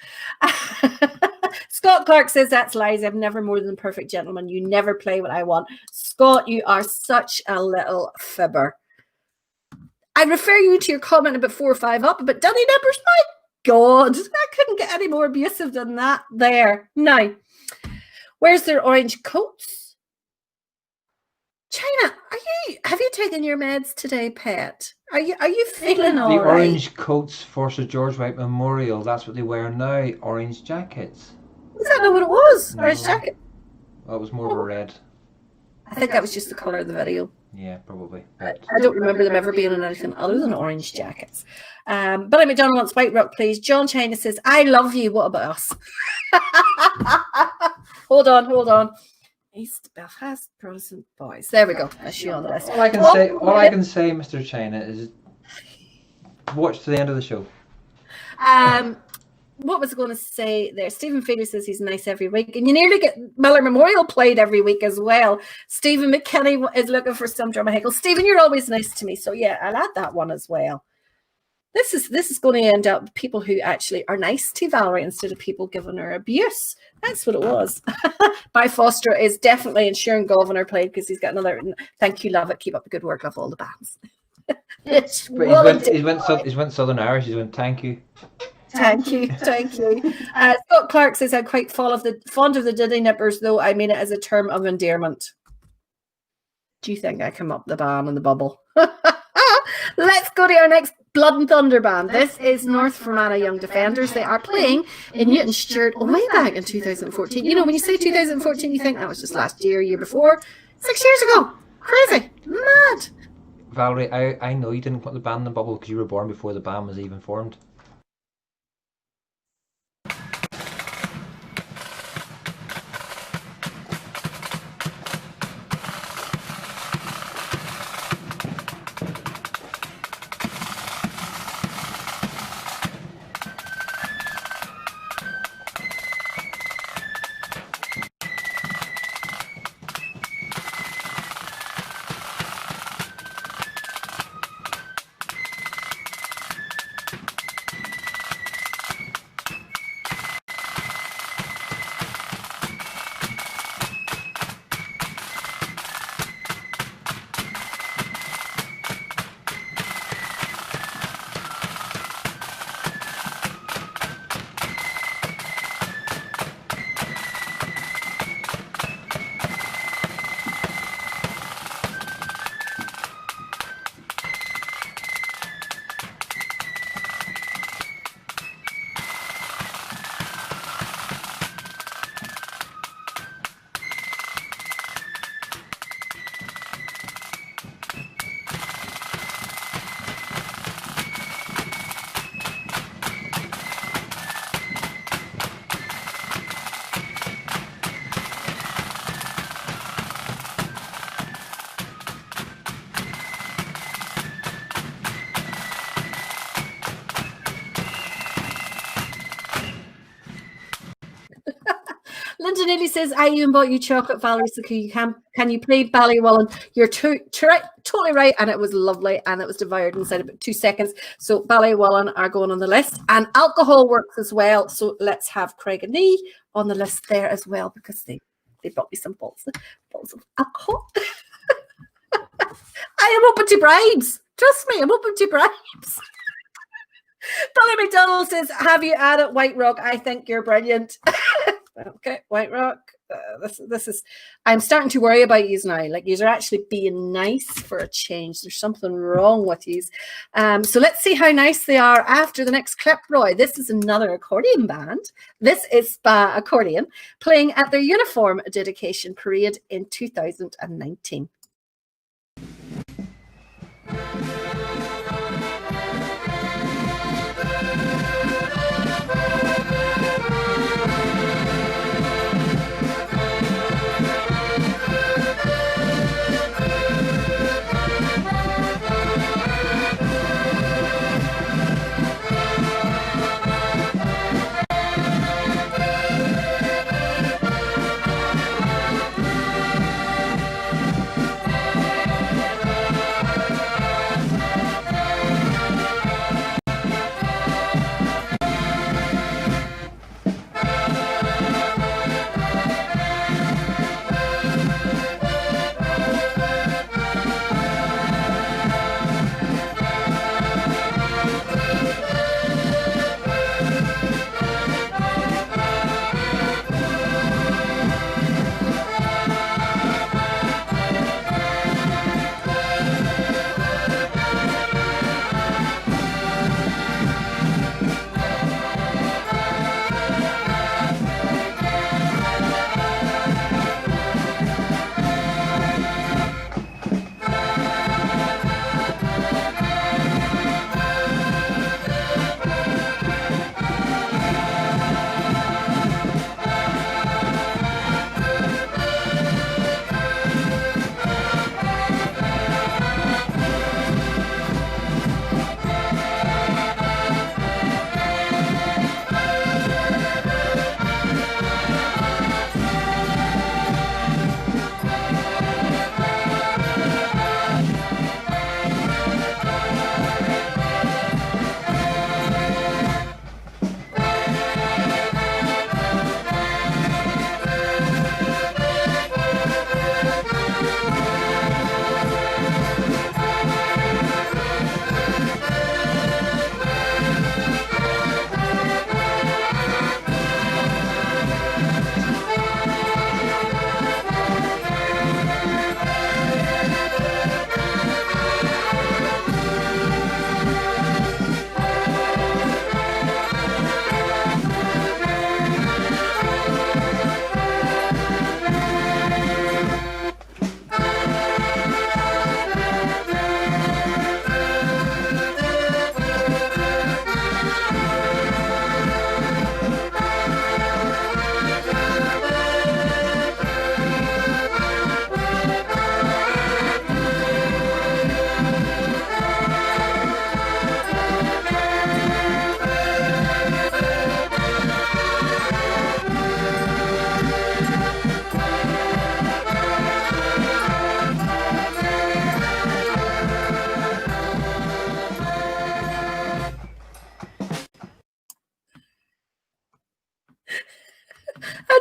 Scott Clark says, that's lies. I'm never more than a perfect gentleman. You never play what I want. Scott, you are such a little fibber. I refer you to your comment about 4 or 5 up, but Dunny numbers, my God, I couldn't get any more abusive than that there. Now, where's their orange coats? China, have you taken your meds today, pet? Are you feeling all The right? orange coats for Sir George White Memorial, that's what they wear now. Orange jackets. Is that not what it was? No. Orange jacket? Well, it was more of a red. I think that was just the colour of the video. Yeah, probably. I don't remember them ever being in anything other than orange jackets. Billy McDonald wants White Rock, please. John China says, I love you. What about us? Hold on. East Belfast Protestant boys. There we go. That's you on the list. All I can say, Mr. China, is watch to the end of the show. What was I going to say there? Stephen Feeder says he's nice every week, and you nearly get Miller Memorial played every week as well. Stephen McKinney is looking for some drama heckle. Stephen, you're always nice to me, so yeah, I'll add that one as well. This is going to end up with people who actually are nice to Valerie instead of people giving her abuse. That's what it was. By Foster is definitely ensuring Governor played because he's got another. Thank you, love it. Keep up the good work. Love all the bands. He went Southern Irish. He went thank you. Thank you. Scott Clark says I'm quite fond of the Diddy nippers, though I mean it as a term of endearment. Do you think I come up the ban and the bubble? Let's go to our next Blood and Thunder band. This is North Fermanagh Young Defenders. They are playing in Newton Stewart way back in 2014. You know, when you say 2014, you think that was just last year before. 6 years ago. Crazy. Mad. Valerie, I know you didn't put the band in the bubble because you were born before the band was even formed. Linda Neely says, I even bought you chocolate, Valerie, so can you play Ballywallen? You're totally right, and it was lovely, and it was devoured inside about 2 seconds. So Ballywallen are going on the list, and alcohol works as well. So let's have Craig and Nee on the list there as well, because they brought me some bottles of alcohol. I am open to bribes. Trust me, I'm open to bribes. Billy McDonald says, have you added White Rock? I think you're brilliant. Okay, White Rock. This is. I'm starting to worry about yous now. Like, yous are actually being nice for a change. There's something wrong with yous. So let's see how nice they are after the next clip, Roy. This is another accordion band. This is Spa Accordion playing at their uniform dedication parade in 2019.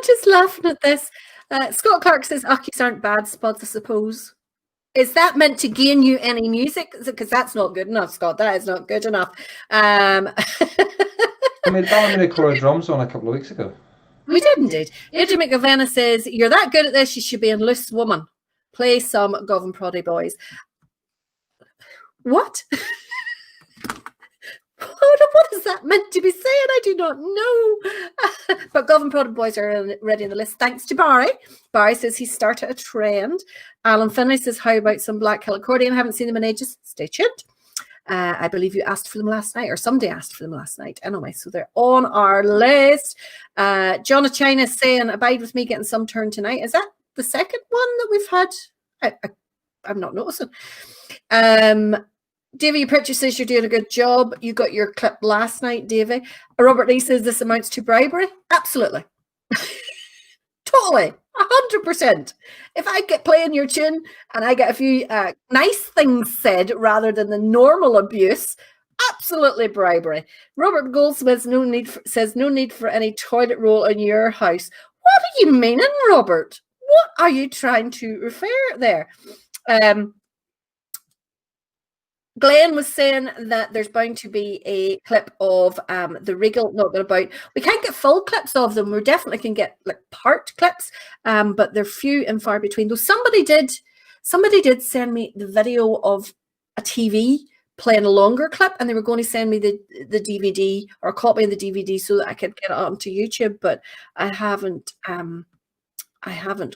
just laughing at this. Scott Clark says, Ockies aren't bad spots, I suppose. Is that meant to gain you any music? Because that's not good enough, Scott. That is not good enough. I mean, Ballymena Cora drums on a couple of weeks ago. We did indeed. Adrian McGavena says, you're that good at this, you should be in Loose Woman. Play some Govan Proddy Boys. What? What is that meant to be saying? I do not know. But Govan Proddy Boys are already in the list. Thanks to Barry. Barry says he started a trend. Alan Finlay says, how about some Black Hill accordion? Haven't seen them in ages. Stay tuned. I believe you asked for them last night, or somebody asked for them last night. Anyway, so they're on our list. John of China is saying, abide with me getting some turn tonight. Is that the second one that we've had? I'm not noticing. Davey Pritchard says you're doing a good job. You got your clip last night, Davey. Robert Lee says this amounts to bribery. Absolutely. Totally. 100%. If I get playing your tune and I get a few nice things said rather than the normal abuse, absolutely bribery. Robert Goldsmith says no need for any toilet roll in your house. What are you meaning, Robert? What are you trying to refer there? Glenn was saying that there's bound to be a clip of the Regal knocking about. We can't get full clips of them. We definitely can get like part clips, but they're few and far between. Though somebody did send me the video of a TV playing a longer clip, and they were going to send me the DVD or a copy of the DVD so that I could get it onto YouTube. But I haven't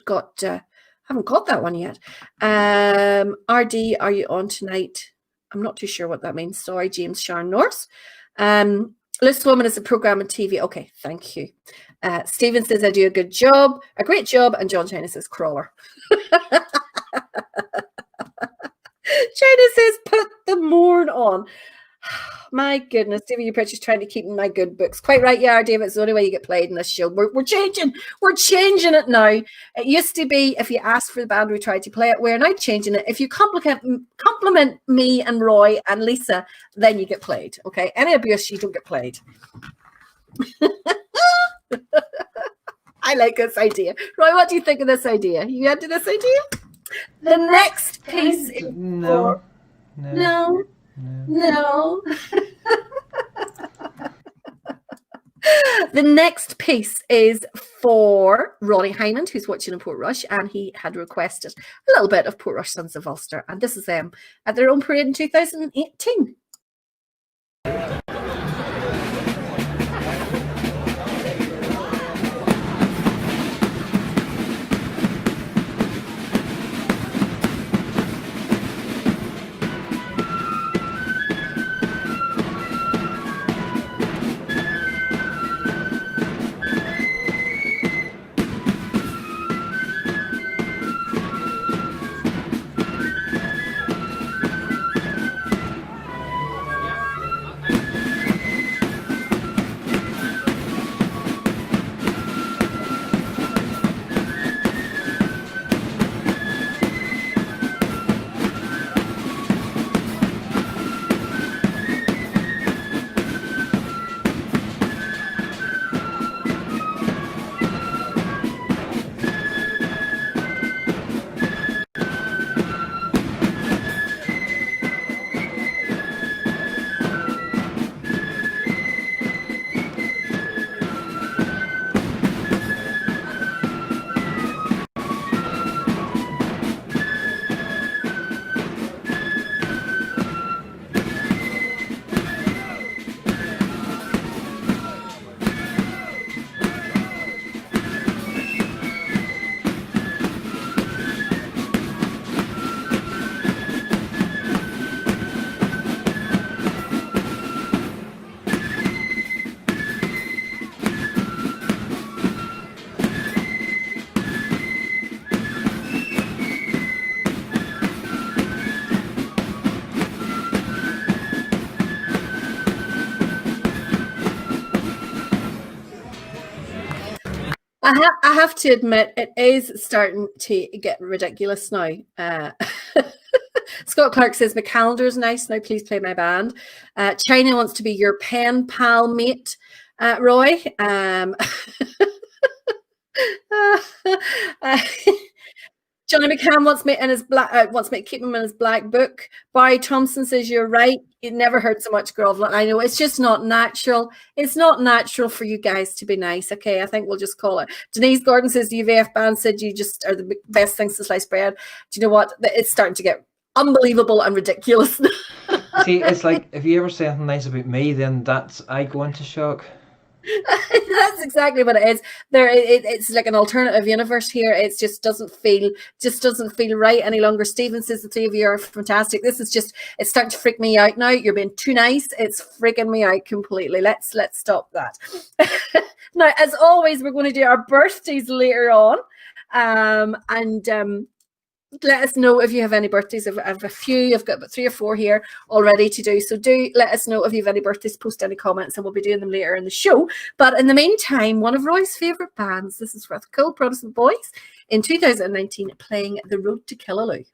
got that one yet. RD, are you on tonight? I'm not too sure what that means. Sorry, James Sharon Norse. Loose Woman is a program on TV. Okay, thank you. Stephen says I do a good job, a great job, and John China says crawler. China says put the morn on. My goodness, David, you're just trying to keep my good books. Quite right, you are, David. It's the only way you get played in this show. We're changing. We're changing it now. It used to be if you asked for the band, we tried to play it. We're now changing it. If you compliment me and Roy and Lisa, then you get played. Okay? Any abuse, you don't get played. I like this idea. Roy, what do you think of this idea? You into this idea? The next piece is No. The next piece is for Ronnie Hyman, who's watching in Portrush, and he had requested a little bit of Portrush Sons of Ulster, and this is them at their own parade in 2018. I have to admit, it is starting to get ridiculous now. Scott Clark says, my calendar is nice. Now please play my band. China wants to be your pen pal mate, Roy. Uh, Johnny McCann wants me to keep him in his black book. Barry Thompson says you're right. It never heard so much groveling. I know it's just not natural. It's not natural for you guys to be nice. Okay, I think we'll just call it. Denise Gordon says the UVF band said you just are the best things to slice bread. Do you know what? It's starting to get unbelievable and ridiculous. See, it's like if you ever say anything nice about me, then I go into shock. That's exactly what it is. It's like an alternative universe here. It just doesn't feel right any longer. Stephen says the three of you are fantastic. This is just, it's starting to freak me out now. You're being too nice. It's freaking me out completely. Let's stop that. Now, as always, we're going to do our birthdays later on, and let us know if you have any birthdays. I have a few. I've got about 3 or 4 here already to do. So do let us know if you have any birthdays. Post any comments and we'll be doing them later in the show. But in the meantime, one of Roy's favourite bands, this is Cool Protestant Boys, in 2019 playing The Road to Killaloe.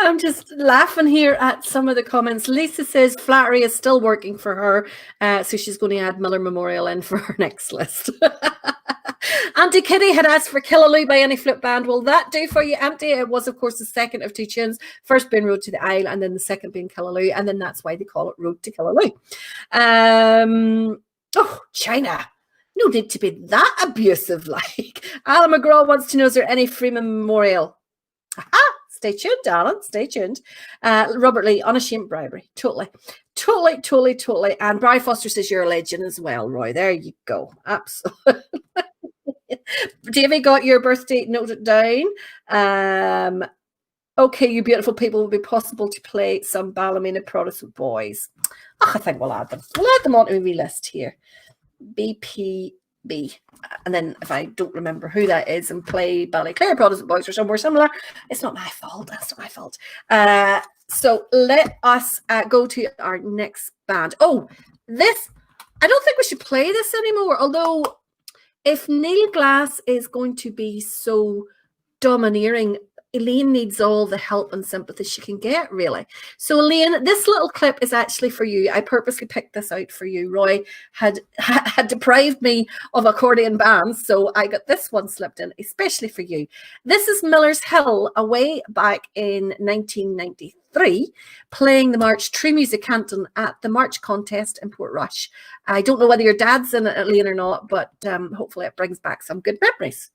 I'm just laughing here at some of the comments. Lisa says flattery is still working for her, so she's going to add Miller Memorial in for her next list. Auntie Kitty had asked for Killaloe by any flip band. Will that do for you, Auntie? It was, of course, the second of 2 tunes. First being Road to the Isle, and then the second being Killaloe, and then that's why they call it Road to Killaloe. Oh, China. No need to be that abusive, like. Alan McGraw wants to know, is there any Freeman Memorial? Aha! Stay tuned, darling. Stay tuned. Robert Lee, unashamed bribery. Totally. And Barry Foster says you're a legend as well, Roy. There you go. Absolutely. Davey got your birthday noted down. Okay, you beautiful people, will be possible to play some Ballymena Protestant Boys. Oh, I think we'll add them. We'll add them onto a wee list here. BPB. And then if I don't remember who that is and play Ballyclare Protestant Boys or somewhere similar, it's not my fault. That's not my fault. So let us go to our next band. Oh, this, I don't think we should play this anymore. Although if Neil Glass is going to be so domineering, Elaine needs all the help and sympathy she can get, really. So, Elaine, this little clip is actually for you. I purposely picked this out for you. Roy had deprived me of accordion bands, so I got this one slipped in, especially for you. This is Miller's Hill, away back in 1993, playing the march True Music Canton at the March contest in Portrush. I don't know whether your dad's in it, Elaine, or not, but hopefully it brings back some good memories.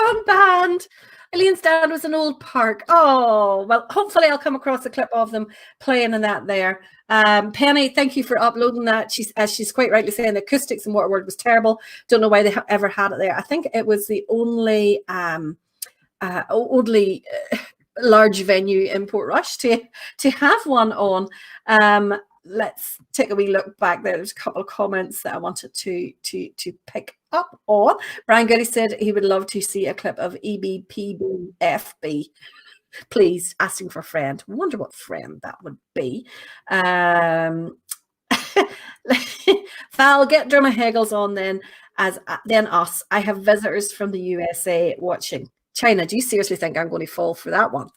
wrong band. Eileen's dad was an old park. Oh, well, hopefully I'll come across a clip of them playing in that there. Penny, thank you for uploading that. She's quite rightly saying the acoustics in Waterword was terrible. Don't know why they ever had it there. I think it was the only large venue in Portrush to have one on. Let's take a wee look back there. There's a couple of comments that I wanted to pick up on. Brian Goody said he would love to see a clip of EBPBFB. Please, asking for a friend. I wonder what friend that would be. Val, get Dermot Hegels on then us. I have visitors from the USA watching. China, do you seriously think I'm going to fall for that one?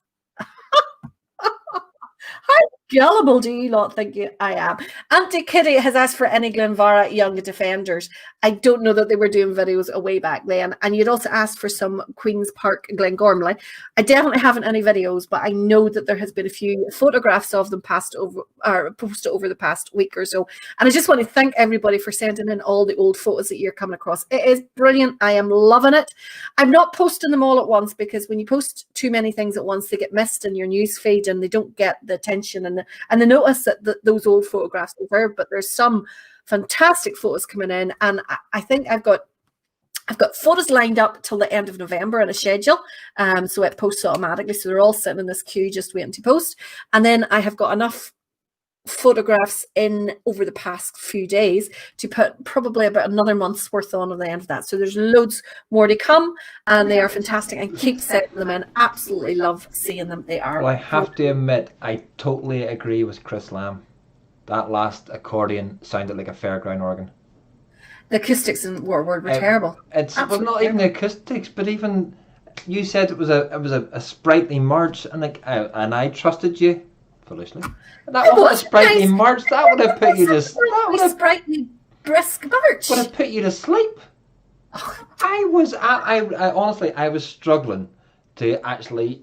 How gullible do you lot think I am? Auntie Kitty has asked for any Glenvarra young defenders. I don't know that they were doing videos way back then. And you'd also asked for some Queen's Park Glengormley. I definitely haven't any videos, but I know that there has been a few photographs of them posted over the past week or so. And I just want to thank everybody for sending in all the old photos that you're coming across. It is brilliant. I am loving it. I'm not posting them all at once because when you post too many things at once, they get missed in your news feed and they don't get the attention and the notice that those old photographs deserve. But there's some fantastic photos coming in, and I think I've got photos lined up till the end of November in a schedule, so it posts automatically, so they're all sitting in this queue just waiting to post. And then I have got enough photographs in over the past few days to put probably about another month's worth on at the end of that. So there's loads more to come, and they are fantastic, and keep sending them in. Absolutely love seeing them. They are. Well, I have to admit, I totally agree with Chris Lamb. That last accordion sounded like a fairground organ. The acoustics in Waterword were terrible. It's well, not even the acoustics, but even you said it was a sprightly march, and I trusted you foolishly. That wasn't a sprightly march. That would have put you to sprightly brisk march. Would have put you to sleep. I honestly was struggling to actually.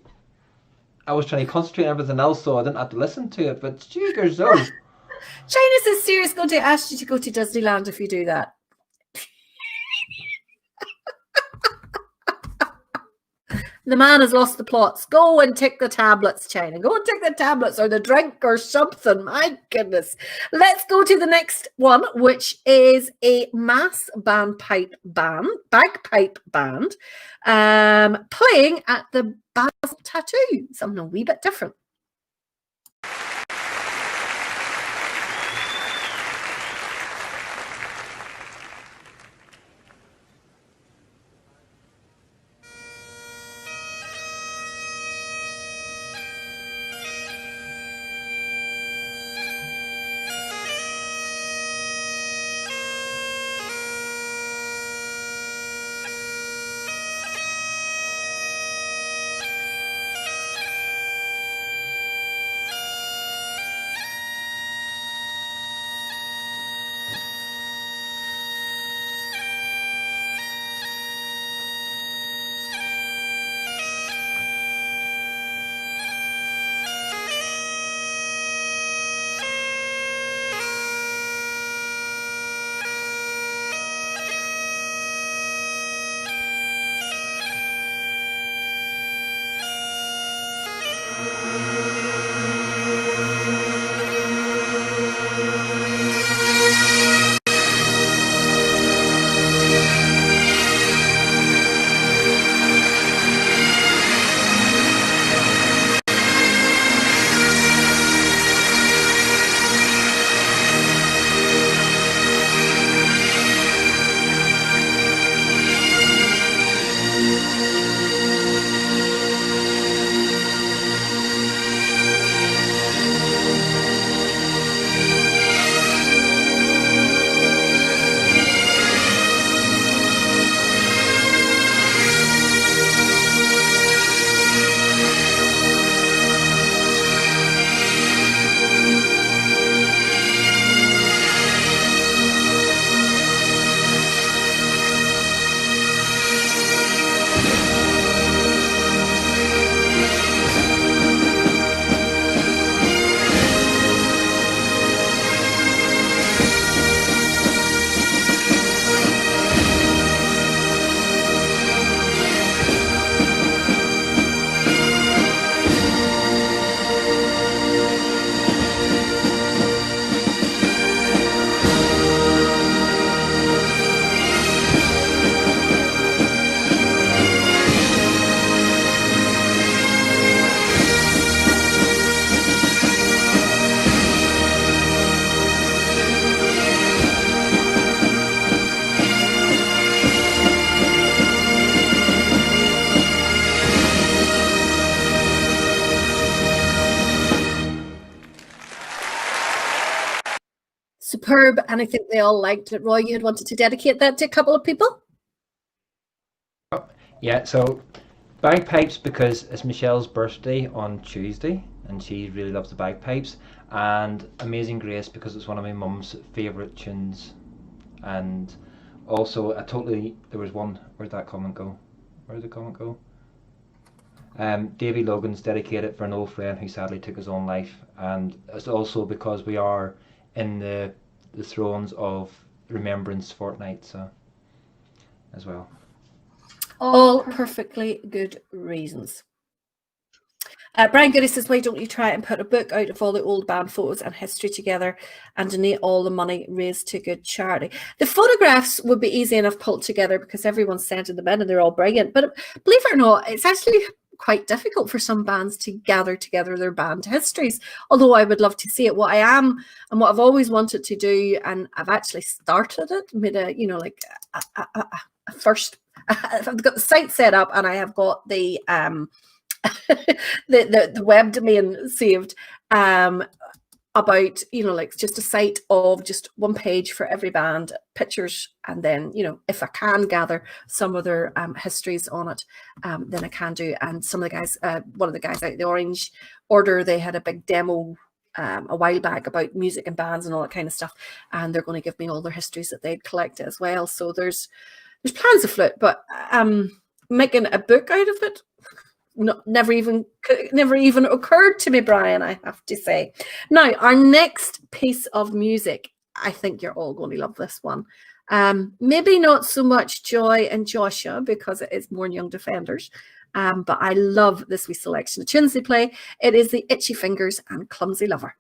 I was trying to concentrate on everything else, so I didn't have to listen to it. But Jigers, though. China's is serious going to ask you to go to Disneyland if you do that. The man has lost the plots. Go and take the tablets, China. Go and take the tablets or the drink or something. My goodness. Let's go to the next one, which is a mass bagpipe band playing at the Basel Tattoo. Something a wee bit different. superb, and I think they all liked it. Roy, you had wanted to dedicate that to a couple of people? Yeah, so bagpipes because it's Michelle's birthday on Tuesday and she really loves the bagpipes, and Amazing Grace because it's one of my mum's favourite tunes, and also there was one, where'd that comment go? Where did the comment go? Davy Logan's dedicated for an old friend who sadly took his own life, and it's also because we are in the thrones of Remembrance Fortnight, so as well. All perfectly good reasons. Brian Goody says, why don't you try and put a book out of all the old band photos and history together and donate all the money raised to good charity? The photographs would be easy enough pulled together because everyone's sending them in and they're all brilliant. But believe it or not, it's actually quite difficult for some bands to gather together their band histories, although I would love to see it. What I am and what I've always wanted to do, and I've actually started it, made a first, I've got the site set up and I have got the the web domain saved about, just a site of just one page for every band, pictures, and then, if I can gather some of their histories on it, then I can do. And some of the guys, one of the guys out the Orange Order, they had a big demo a while back about music and bands and all that kind of stuff, and they're going to give me all their histories that they'd collected as well. So there's plans afoot, but making a book out of it, never even occurred to me, Brian, I have to say. Now, our next piece of music, I think you're all going to love this one. Maybe not so much Joy and Joshua because it is more Young Defenders, but I love this wee selection of tunes they play. It is the Itchy Fingers and Clumsy Lover.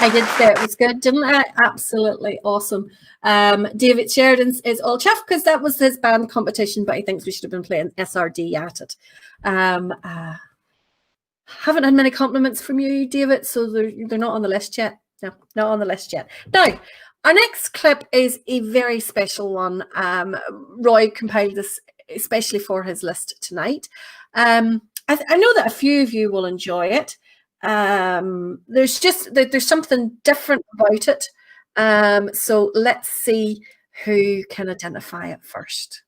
I did say it was good, didn't I? Absolutely awesome. David Sheridan is all chuffed because that was his band competition, but he thinks we should have been playing SRD at it. Haven't had many compliments from you, David, so they're not on the list yet. No, not on the list yet. Now, our next clip is a very special one. Roy compiled this especially for his list tonight. I know that a few of you will enjoy it. There's something different about it. So let's see who can identify it first.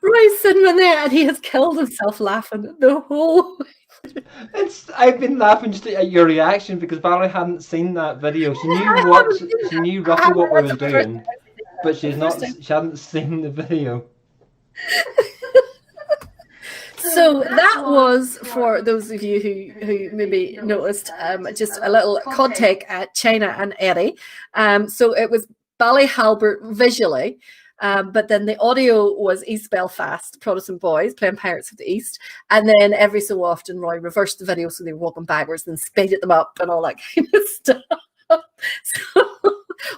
Roy's sitting there and he has killed himself laughing the whole. I've been laughing just at your reaction because Valerie hadn't seen that video. She knew roughly what we was doing, but she hadn't seen the video. So that was, for those of you who maybe noticed, just a little cod take at China and Eddie. So it was Ballyhalbert visually, but then the audio was East Belfast Protestant Boys playing Pirates of the East, and then every so often Roy reversed the video so they were walking backwards and speeded them up and all that kind of stuff. So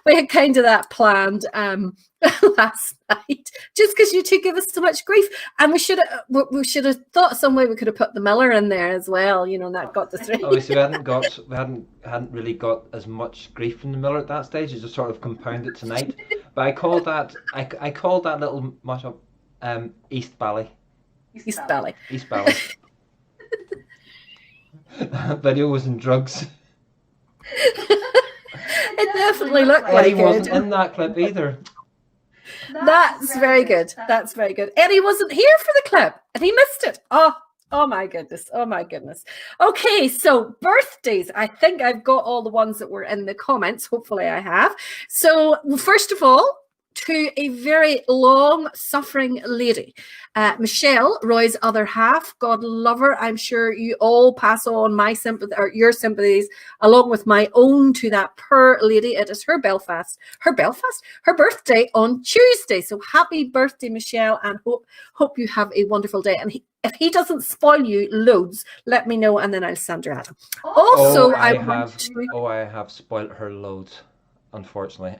we had kind of that planned last night, just because you two give us so much grief, and we should have thought some way we could have put the Miller in there as well, and that got the three. Obviously, we hadn't really got as much grief from the Miller at that stage. It just sort of compounded tonight. But I called that little mashup East Bally. East Bally. East Bally. That video was in drugs. It definitely looked like it. Eddie wasn't in that clip either. That's very good. That's very good. Eddie wasn't here for the clip and he missed it. Oh my goodness. Oh my goodness. Okay, so birthdays. I think I've got all the ones that were in the comments. Hopefully I have. So first of all, to a very long-suffering lady. Michelle, Roy's other half, God love her. I'm sure you all pass on my sympathy or your sympathies along with my own to that poor lady. It is her birthday on Tuesday. So happy birthday, Michelle, and hope you have a wonderful day. And if he doesn't spoil you loads, let me know and then I'll send her at him. Also, I have spoilt her loads, unfortunately.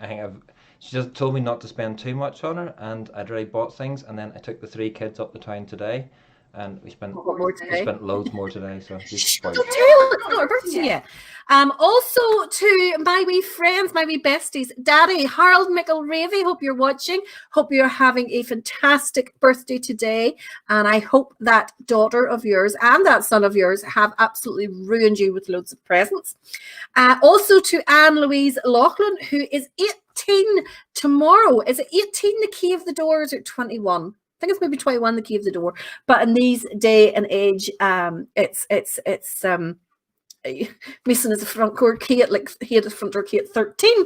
She just told me not to spend too much on her, and I'd already bought things, and then I took the 3 kids up to town today, and we spent loads more today. So it's not her birthday yet. Also to my wee friends, my wee besties, Daddy Harold McElravy, hope you're watching. Hope you're having a fantastic birthday today, and I hope that daughter of yours and that son of yours have absolutely ruined you with loads of presents. Also to Anne Louise Laughlin, who is 18 tomorrow. Is it 18 the key of the door, or is it 21? I think it's maybe 21 the key of the door. But in these day and age, it's missing as a front door key at like he had a front door key at 13.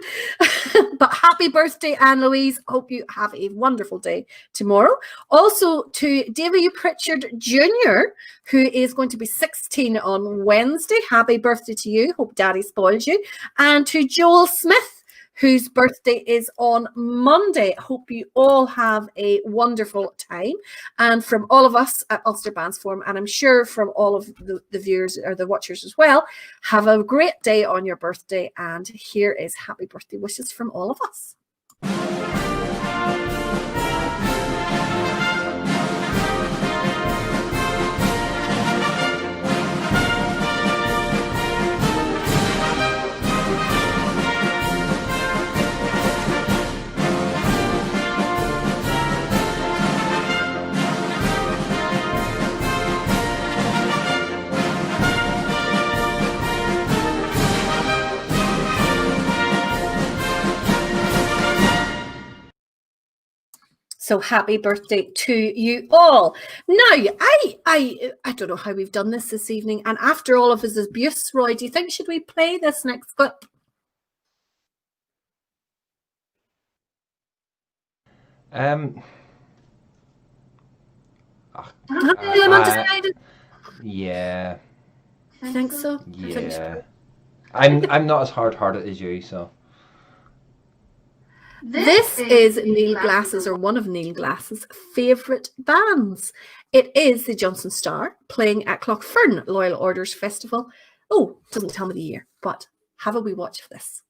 But happy birthday, Anne Louise. Hope you have a wonderful day tomorrow. Also to David Pritchard Jr., who is going to be 16 on Wednesday. Happy birthday to you. Hope Daddy spoils you. And to Joel Smith, whose birthday is on Monday. Hope you all have a wonderful time. And from all of us at Ulster Bands Forum, and I'm sure from all of the viewers or the watchers as well, have a great day on your birthday. And here is happy birthday wishes from all of us. So happy birthday to you all. Now, I don't know how we've done this evening. And after all of his abuse, Roy, do you think should we play this next clip? Yeah. I think so. Yeah. I'm not as hard-hearted as you, so. This is Neil Glass's, or one of Neil Glass's favourite bands. It is the Johnson Star playing at Clough-Fern Loyal Orders Festival. Oh, doesn't tell me the year, but have a wee watch of this.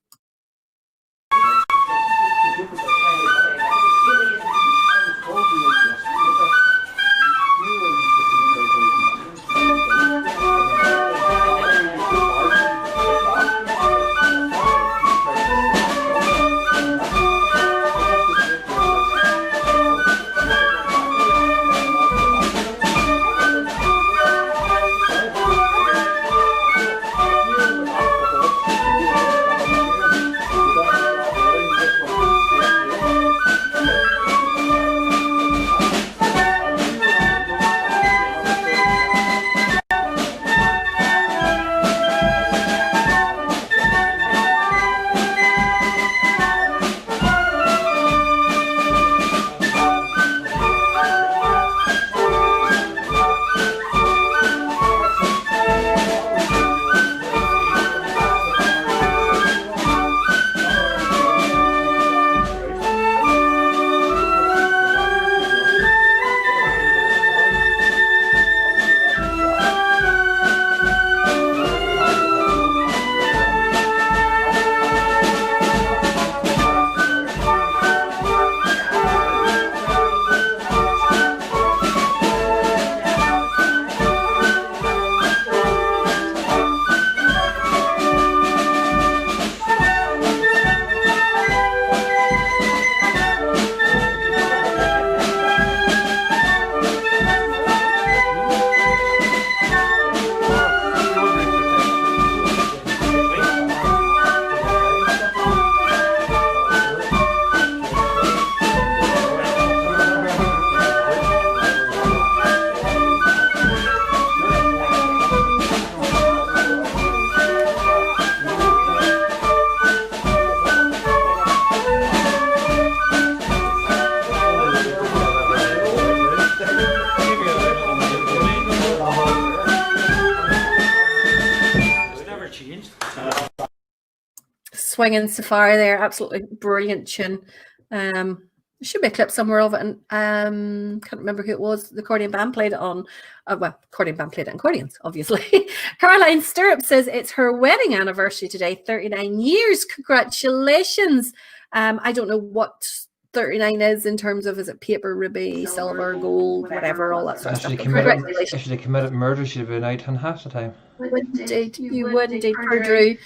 swinging safari there. Absolutely brilliant tune. There should be a clip somewhere of it, and can't remember who it was. The accordion band played it on. Well, accordion band played it on accordions, obviously. Caroline Stirrup says it's her wedding anniversary today, 39 years. Congratulations. I don't know what 39 is in terms of, is it paper, ruby, silver, gold, whatever, all that sort of stuff. Congratulations. If she had committed murder, she'd have been out in half the time. Indeed, you would indeed. Per Drew,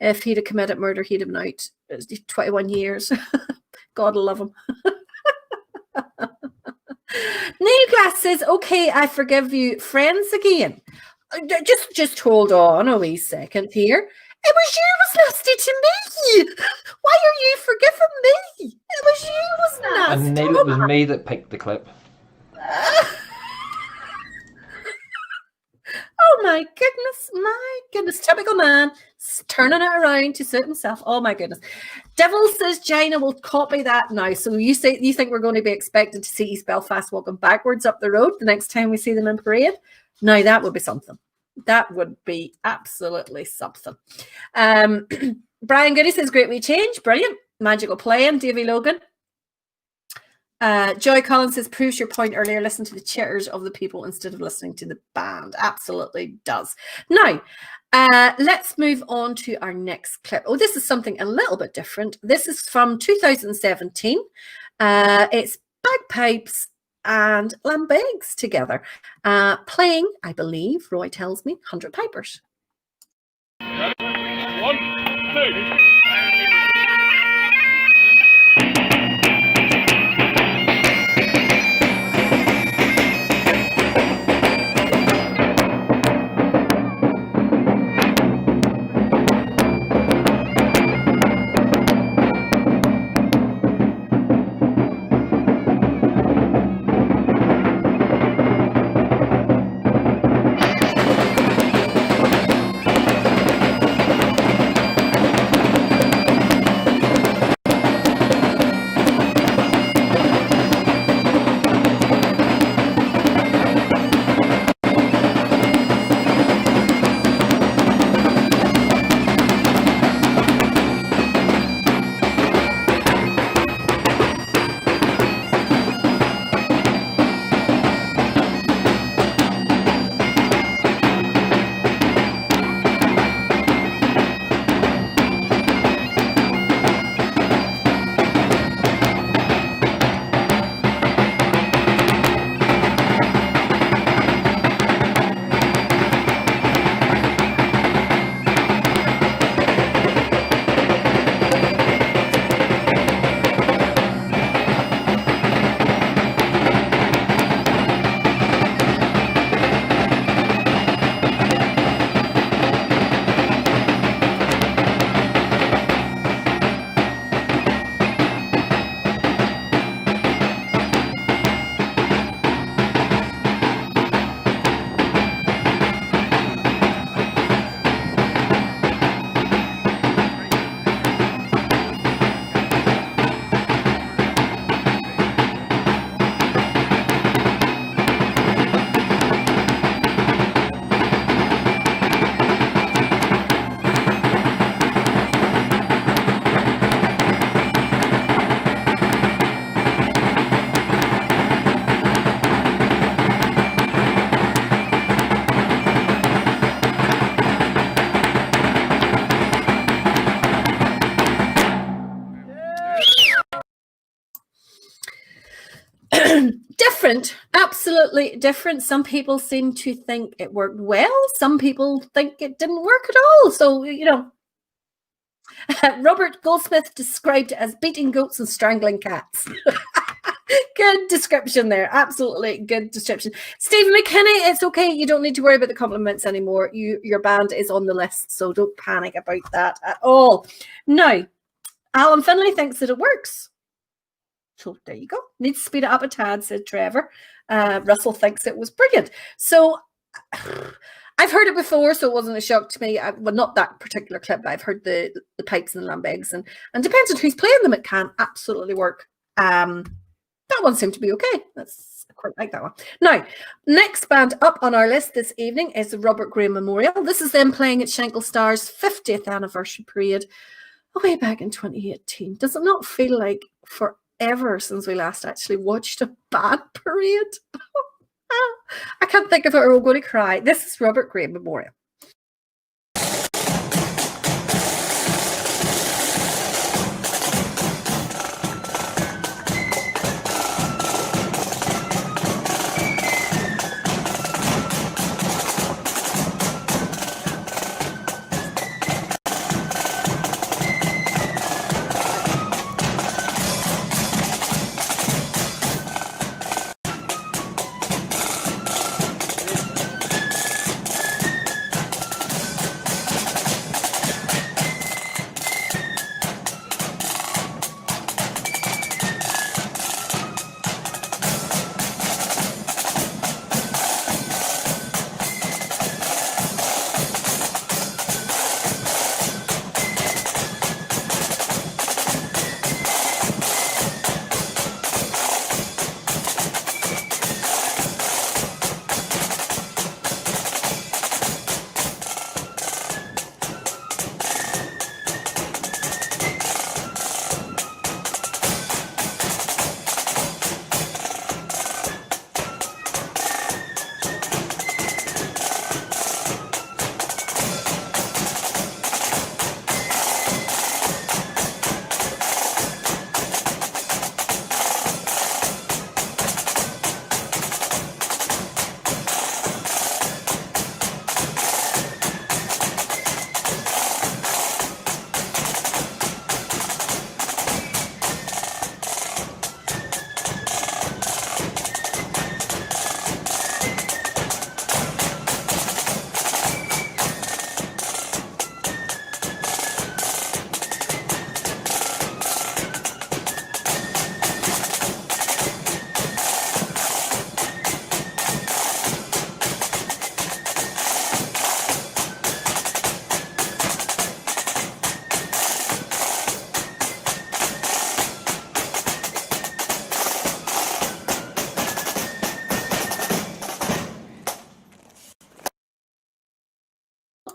if he'd have committed murder, he'd have been out 21 years. God love him. Neil Glass says, okay, I forgive you. Friends again. Just hold on a wee second here. It was you was nasty to me. Why are you forgiving me? It was you was nasty. And Neil, it was me that picked the clip. Oh my goodness, typical man, turning it around to suit himself. Oh my goodness. Devil says China will copy that now. So you think we're going to be expected to see East Belfast walking backwards up the road the next time we see them in parade? Now that would be something. That would be absolutely something. Brian Goody says great wee change, brilliant, magical playing. Davy Logan. Joy Collins says, proves your point earlier, listen to the chitters of the people instead of listening to the band. Absolutely does. Now, let's move on to our next clip. Oh, this is something a little bit different. This is from 2017. It's bagpipes and lambegs together. Playing, I believe, Roy tells me, 100 pipers. 1, 2. Different, absolutely different. Some people seem to think it worked well. Some people think it didn't work at all. So, you know, Robert Goldsmith described it as beating goats and strangling cats. Good description there. Absolutely good description. Stephen McKinney, it's okay. You don't need to worry about the compliments anymore. Your band is on the list, so don't panic about that at all. Now, Alan Finlay thinks that it works. So there you go. Need to speed it up a tad, said Trevor. Russell thinks it was brilliant. So I've heard it before, so it wasn't a shock to me. Well, not that particular clip, but I've heard the pipes and the lambegs, and depends on who's playing them. It can absolutely work. That one seemed to be okay. That's I quite like that one. Now, next band up on our list this evening is the Robert Graham Memorial. This is them playing at Shankle Star's 50th anniversary parade. way back in 2018. Does it not feel like forever since we last actually watched a band parade? I can't think of it or I'm going to cry. This is Robert Graham Memorial.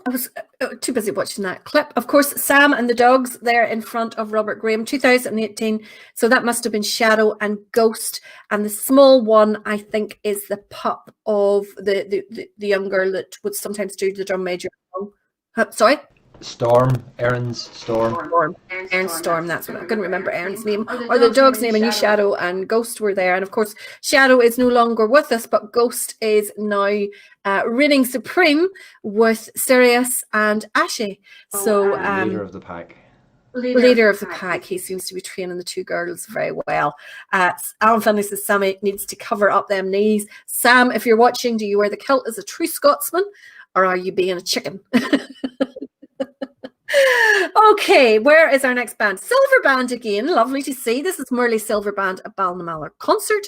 I was too busy watching that clip. Of course, Sam and the dogs there in front of Robert Graham, 2018. So that must have been Shadow and Ghost. And the small one, I think, is the pup of the young girl that would sometimes do the drum major. Sorry? Storm, Erin's Storm. Erin's Storm, that's what I couldn't remember Erin's name. Or the dog's name. I knew Shadow and Ghost were there. And of course, Shadow is no longer with us, but Ghost is now reigning supreme with Sirius and Ashe. So leader of the pack. Leader of the pack. He seems to be training the two girls very well. Alan Finlay says Sammy needs to cover up them knees. Sam, if you're watching, do you wear the kilt as a true Scotsman, or are you being a chicken? Okay, where is our next band? Silver Band again. Lovely to see. This is Murley Silver Band at Ballinamallor concert.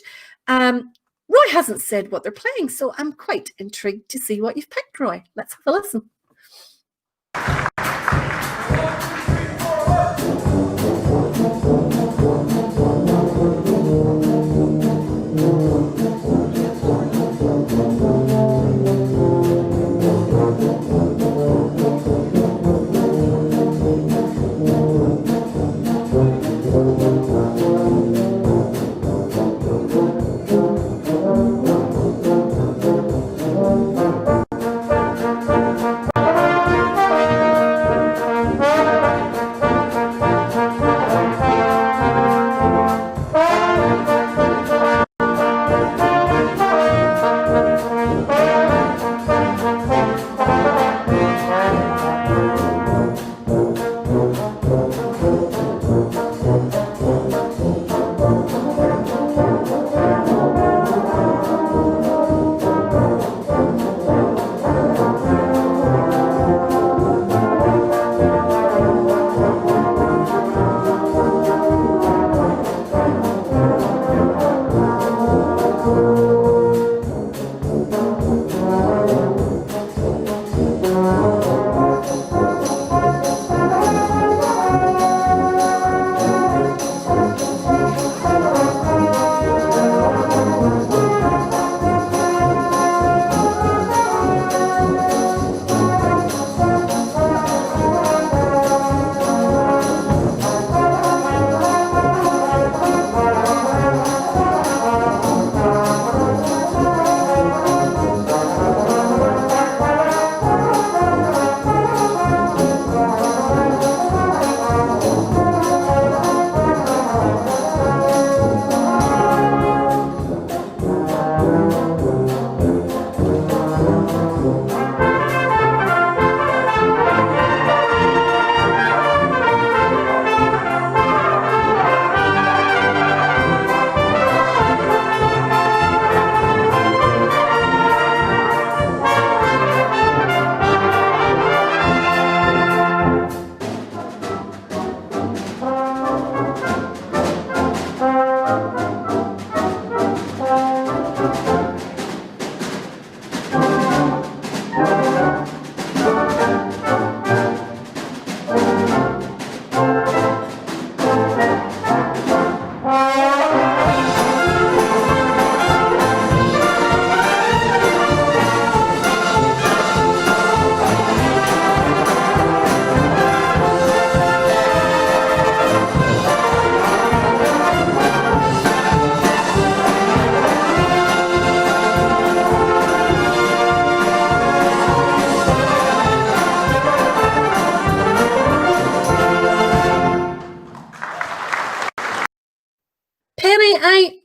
Roy hasn't said what they're playing, so I'm quite intrigued to see what you've picked, Roy. Let's have a listen. I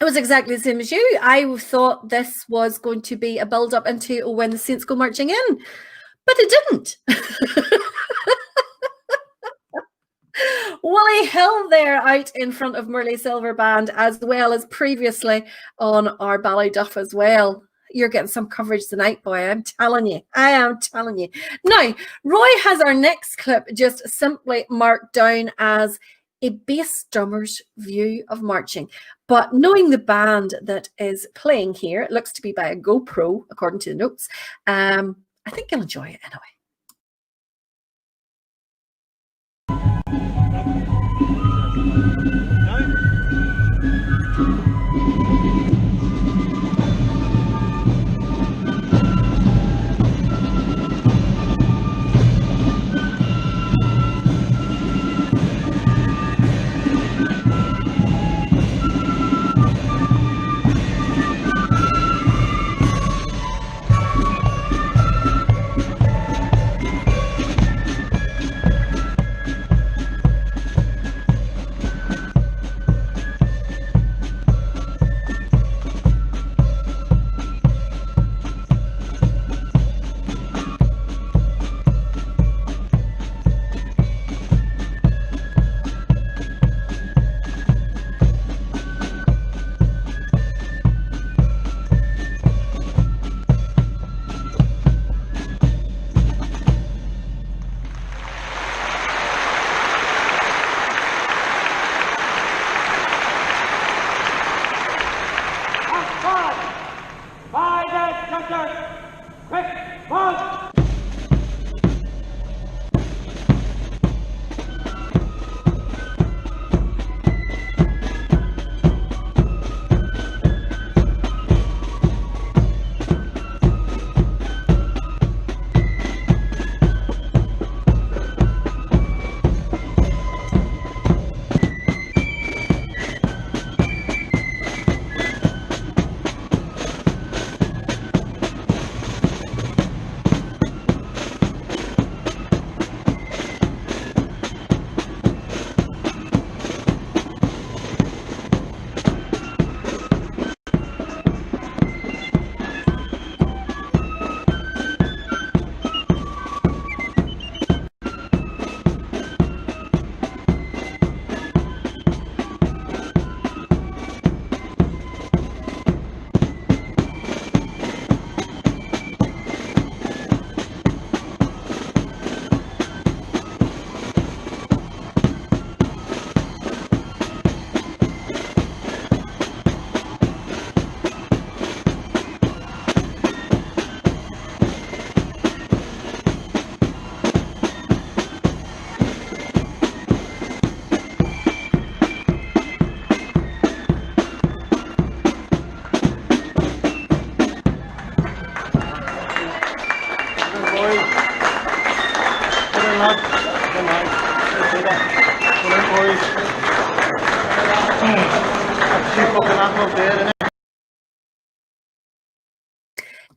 was exactly the same as you. I thought this was going to be a build-up into when the Saints go marching in, but it didn't. Wally Hill there out in front of Murley Silver Band, as well as previously on our Ballyduff as well. You're getting some coverage tonight, boy. I'm telling you. I am telling you. Now, Roy has our next clip just simply marked down as a bass drummer's view of marching. But knowing the band that is playing here, it looks to be by a GoPro, according to the notes. I think you'll enjoy it anyway.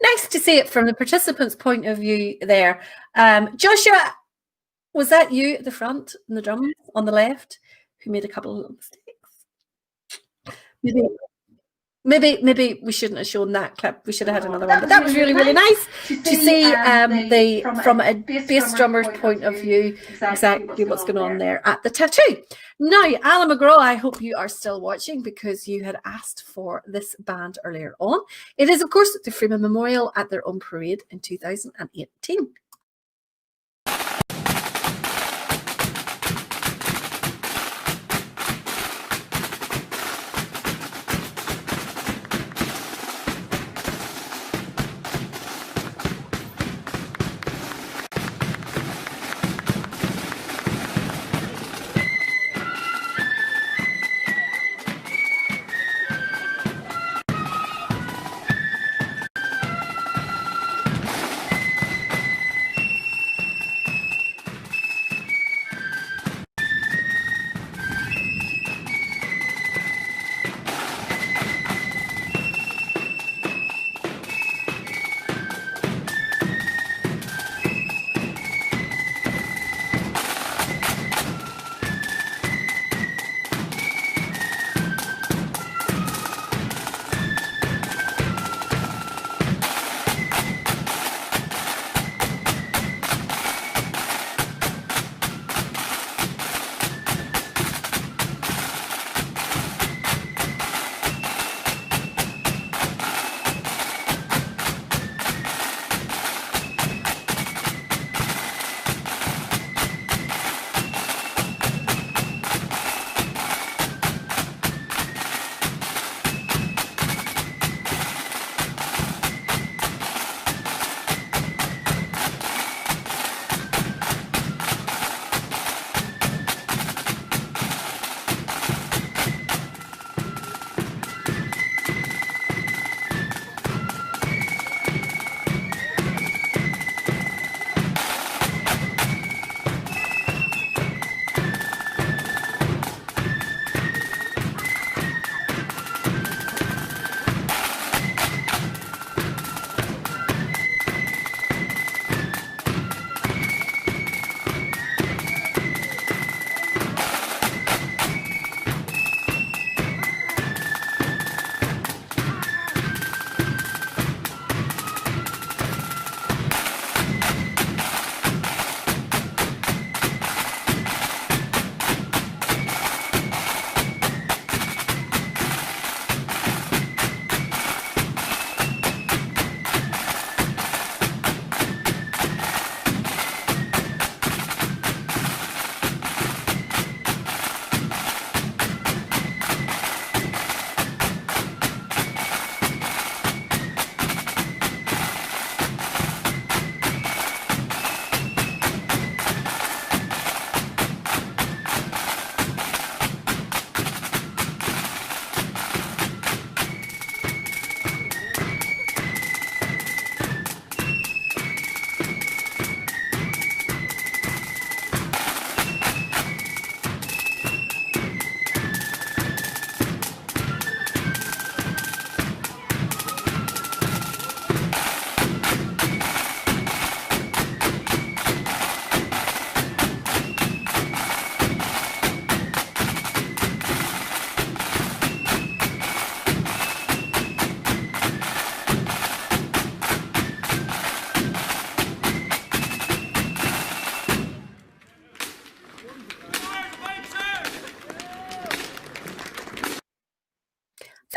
Nice to see it from the participants' point of view there. Joshua, was that you at the front in the drums on the left who made a couple of mistakes? Maybe we shouldn't have shown that clip. We should have had another one. But that was really, really nice to see from a bass drummer's point of view exactly what's going on there at the tattoo. Now, Alan McGraw, I hope you are still watching because you had asked for this band earlier on. It is, of course, the Freeman Memorial at their own parade in 2018.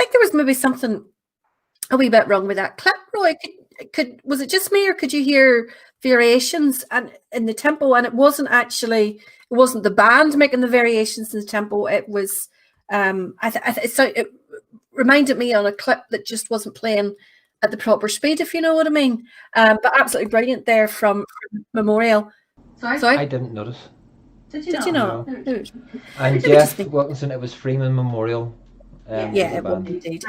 think there was maybe something a wee bit wrong with that clip, Roy. Was it just me, or could you hear variations and in the tempo? And it wasn't the band making the variations in the tempo. It was it reminded me on a clip that just wasn't playing at the proper speed, if you know what I mean. But absolutely brilliant there from Memorial. Sorry, I didn't notice. Did you not? No. And Jeff Wilkinson, it was Freeman Memorial. Yeah, it was indeed.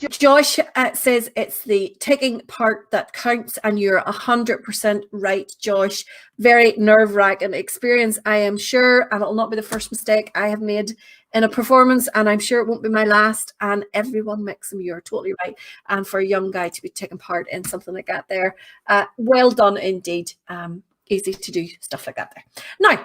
Josh says it's the taking part that counts, and you're 100% right, Josh. Very nerve-wracking experience, I am sure, and it'll not be the first mistake I have made in a performance, and I'm sure it won't be my last. And everyone makes them. You're totally right. And for a young guy to be taking part in something like that there, well done indeed. Easy to do stuff like that there. Now,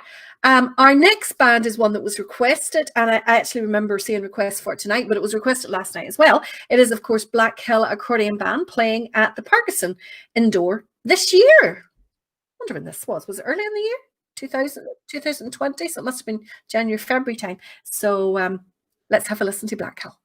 our next band is one that was requested, and I actually remember seeing requests for it tonight, but it was requested last night as well. It is, of course, Black Hill Accordion Band playing at the Parkinson Indoor this year. I wonder when this was. Was it early in the year? 2020? So it must have been January, February time. So let's have a listen to Black Hill.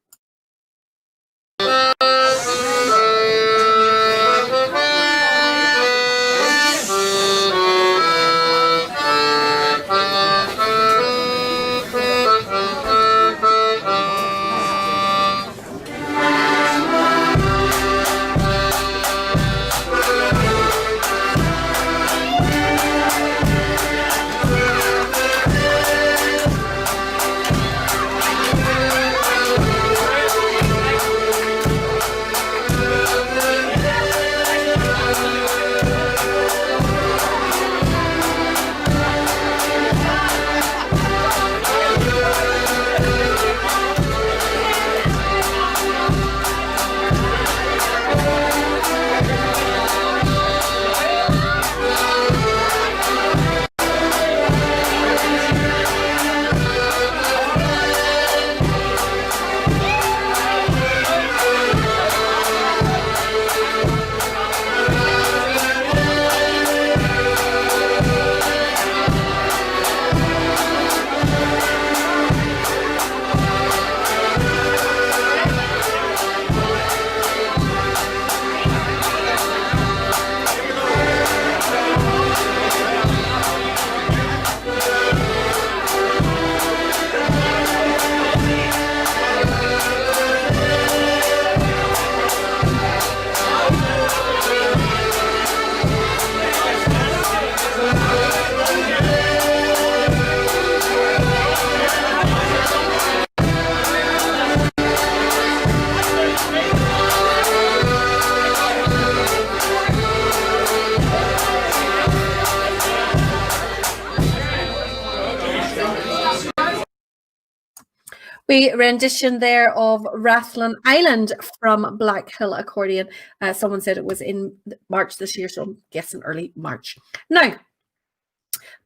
Rendition there of Rathlin Island from Black Hill Accordion. Someone said it was in March this year, so I'm guessing early March. Now,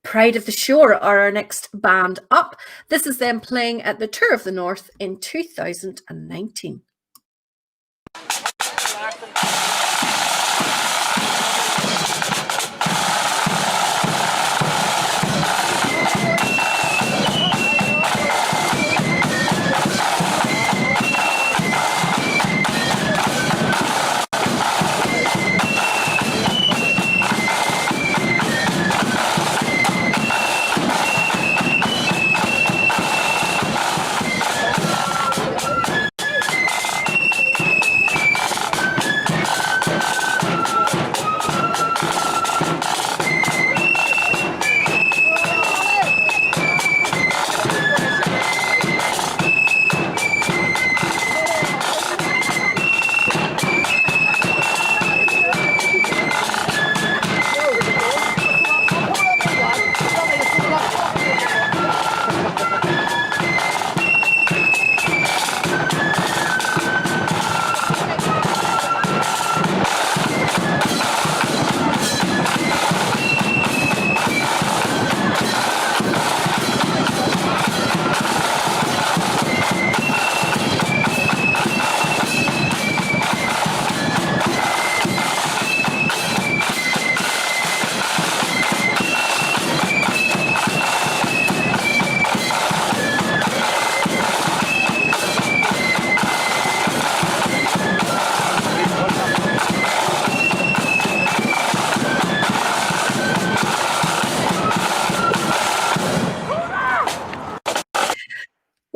Pride of the Shore are our next band up. This is them playing at the Tour of the North in 2019.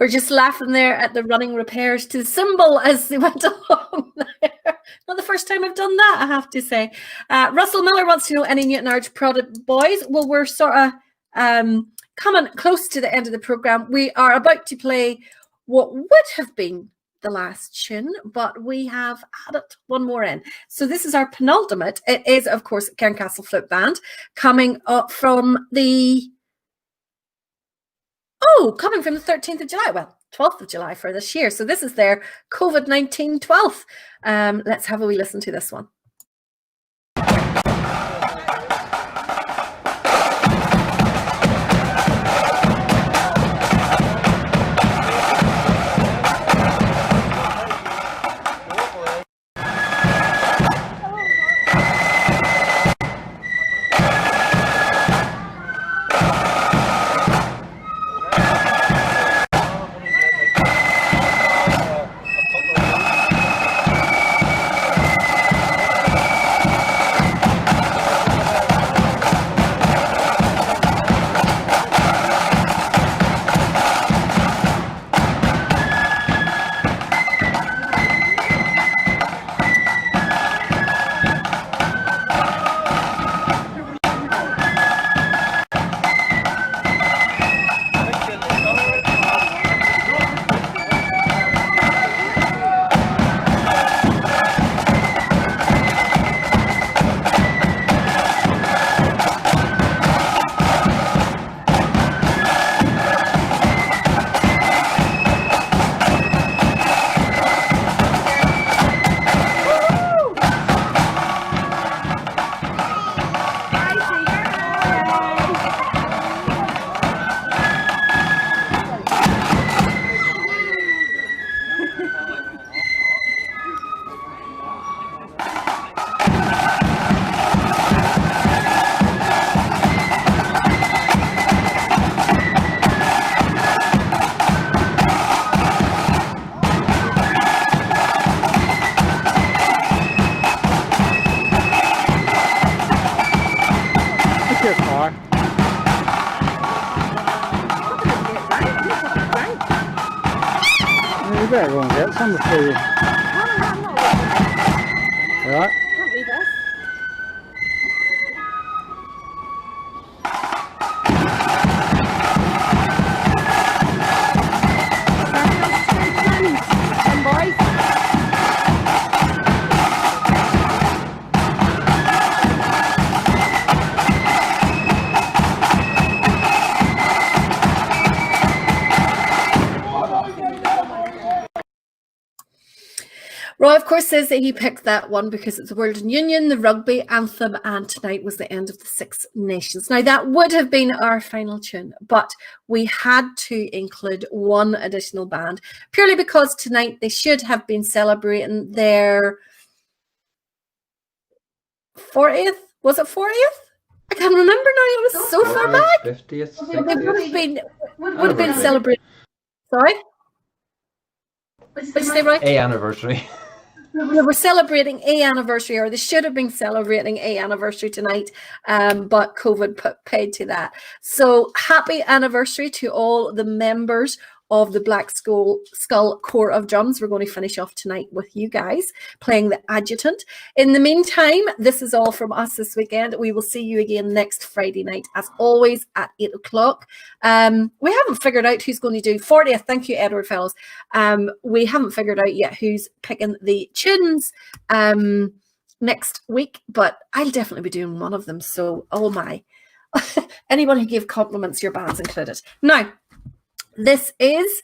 We're just laughing there at the running repairs to the cymbal as they went along there. Not the first time I've done that, I have to say. Russell Miller wants to know any Newtownards product boys. Well, we're sort of coming close to the end of the programme. We are about to play what would have been the last tune, but we have added one more in. So this is our penultimate. It is, of course, Cairncastle Flute Band coming up from the... coming from the 13th of July. Well, 12th of July for this year. So this is their COVID-19 12th. Let's have a wee listen to this one. You better go and get some before you... Right. Can't leave us. Roy, of course, says that he picked that one because it's the World Union, the rugby anthem, and tonight was the end of the Six Nations. Now, that would have been our final tune, but we had to include one additional band, purely because tonight they should have been celebrating their 40th. Was it 40th? I can't remember now. It was so far back. 50th, 60th. It would have been celebrating. Sorry? What did you say, Roy? A anniversary. We were celebrating a anniversary, or they should have been celebrating a anniversary tonight, but COVID put paid to that. So happy anniversary to all the members of the Black Skull Corps of Drums. We're going to finish off tonight with you guys playing the Adjutant. In the meantime, this is all from us this weekend. We will see you again next Friday night, as always, at 8 o'clock. We haven't figured out who's going to do 40th. Thank you, Edward Fellows. We haven't figured out yet who's picking the tunes next week, but I'll definitely be doing one of them. So, oh my. Anyone who gave compliments, your band's included. Now, this is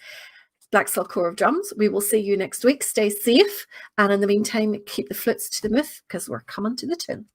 Black Skull Corps of Drums. We will see you next week. Stay safe. And in the meantime, keep the flutes to the mouth because we're coming to the tune.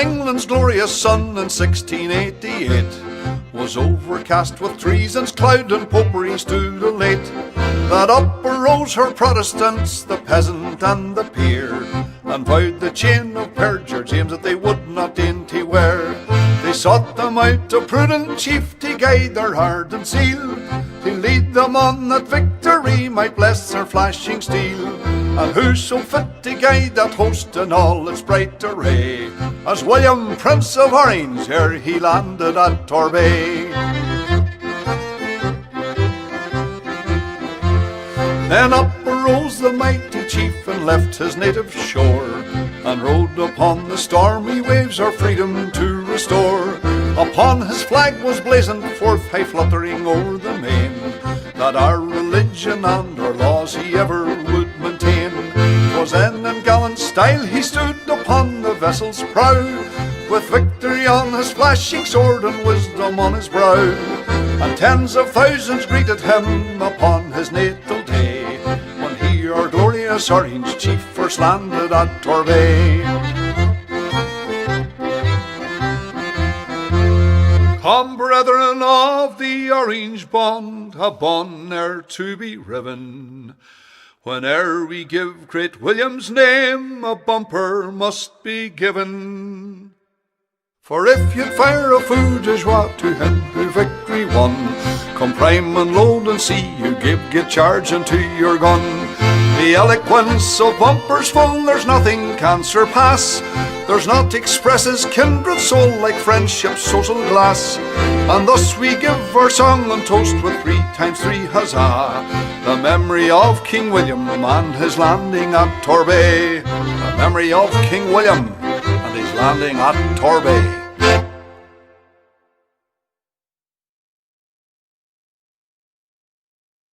England's glorious sun in 1688 was overcast with treason's cloud and popery's too late. That up arose her Protestants, the peasant and the peer, and vowed the chain of perjure, James, that they would not dainty wear. They sought them out a prudent chief to guide their heart and zeal, to lead them on that victory might bless their flashing steel. And who so fit to guide that host in all its bright array as William, Prince of Orange, ere he landed at Torbay? Then up arose the mighty chief and left his native shore, and rode upon the stormy waves our freedom to restore. Upon his flag was blazoned forth, high fluttering o'er the main, that our religion and our laws he ever would maintain. 'Twas then in gallant style he stood upon the vessel's prow, with victory on his flashing sword and wisdom on his brow. And tens of thousands greeted him upon his natal day, when he, our glorious Orange chief, first landed at Torbay. Come, brethren of the Orange bond, a bond ne'er to be riven. Whene'er we give great William's name, a bumper must be given. For if you'd fire a fou de joie to him who victory won, come prime and load and see you get charge into your gun. The eloquence of bumpers full, there's nothing can surpass. There's not expresses kindred soul like friendship's social glass. And thus we give our song and toast with 3 times 3 huzzah, the memory of King William and his landing at Torbay. The memory of King William and his landing at Torbay.